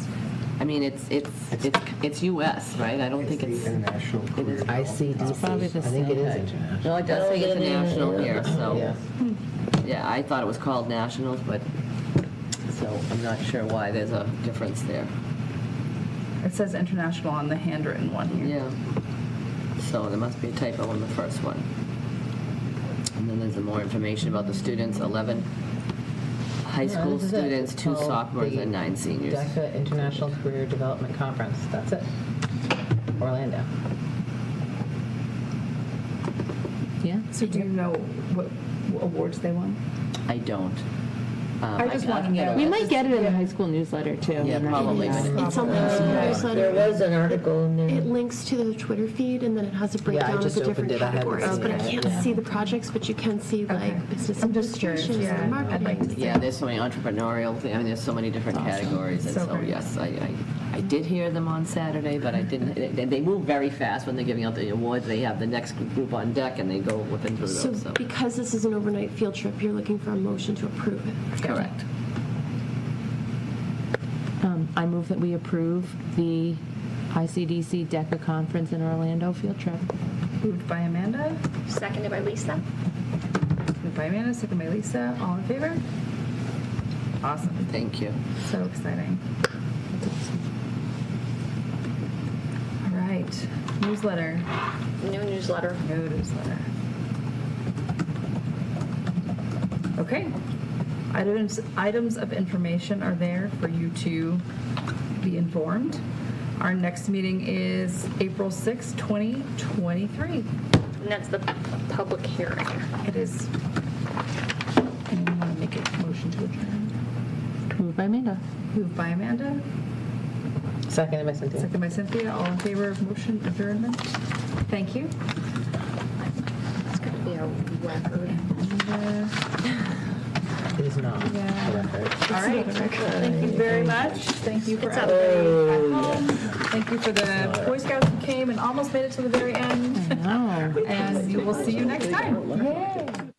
I mean, it's U.S., right? I don't think it's. International It is. ICDC. probably the I think it is same. international. No, it does say international here, Yeah. so, yeah, I thought it was called nationals, but, so I'm not sure why there's a difference there. It says international on the handwritten one here. Yeah. So there must be a typo on the first one. And then there's more information about the students, 11 high school this is it. students, It's 2 called sophomores, the and 9 seniors. DECA International Career Development Conference. That's it. Orlando. Yeah. So do you know what awards they won? I don't. I just want to know. We might get it in the high school newsletter too. Yeah, probably. but it- It's a link to the There newsletter. was an article in It there. links to the Twitter feed, and then it has a breakdown of just the opened different it. I haven't categories. seen But I it. can't Yeah. see the projects, but you can see like business I'm just curious, administration yeah. and I'd like marketing. to see. Yeah, there's so many entrepreneurial, I mean, there's so many different categories, and So so, great. yes, I did hear them on Saturday, but I didn't, they move very fast when they're giving out the awards. They have the next group on deck, and they go whipping through So those, so, because this is an overnight field trip, you're looking for a motion to approve it. correct. I move that we approve the ICDC DECA conference in Orlando field trip. Moved by Amanda. Seconded by Lisa. Moved by Amanda, second by Lisa. All in favor? Awesome. Thank you. So exciting. All right. Newsletter. No newsletter. No newsletter. Okay. Items of information are there for you to be informed. Our next meeting is April 6, 2023. And that's the public hearing. It is. Anyone want to make a motion to adjourn? Moved by Amanda. Moved by Amanda, Seconded by Cynthia. second by Cynthia. All in favor of motion adjournment? Thank you. It's going to be a record. And, It is not Yeah. a record. all right. Thank you very much. Thank you for everybody at home. Thank you for the Boy Scouts who came and almost made it to the very end. No. And we will see you next time.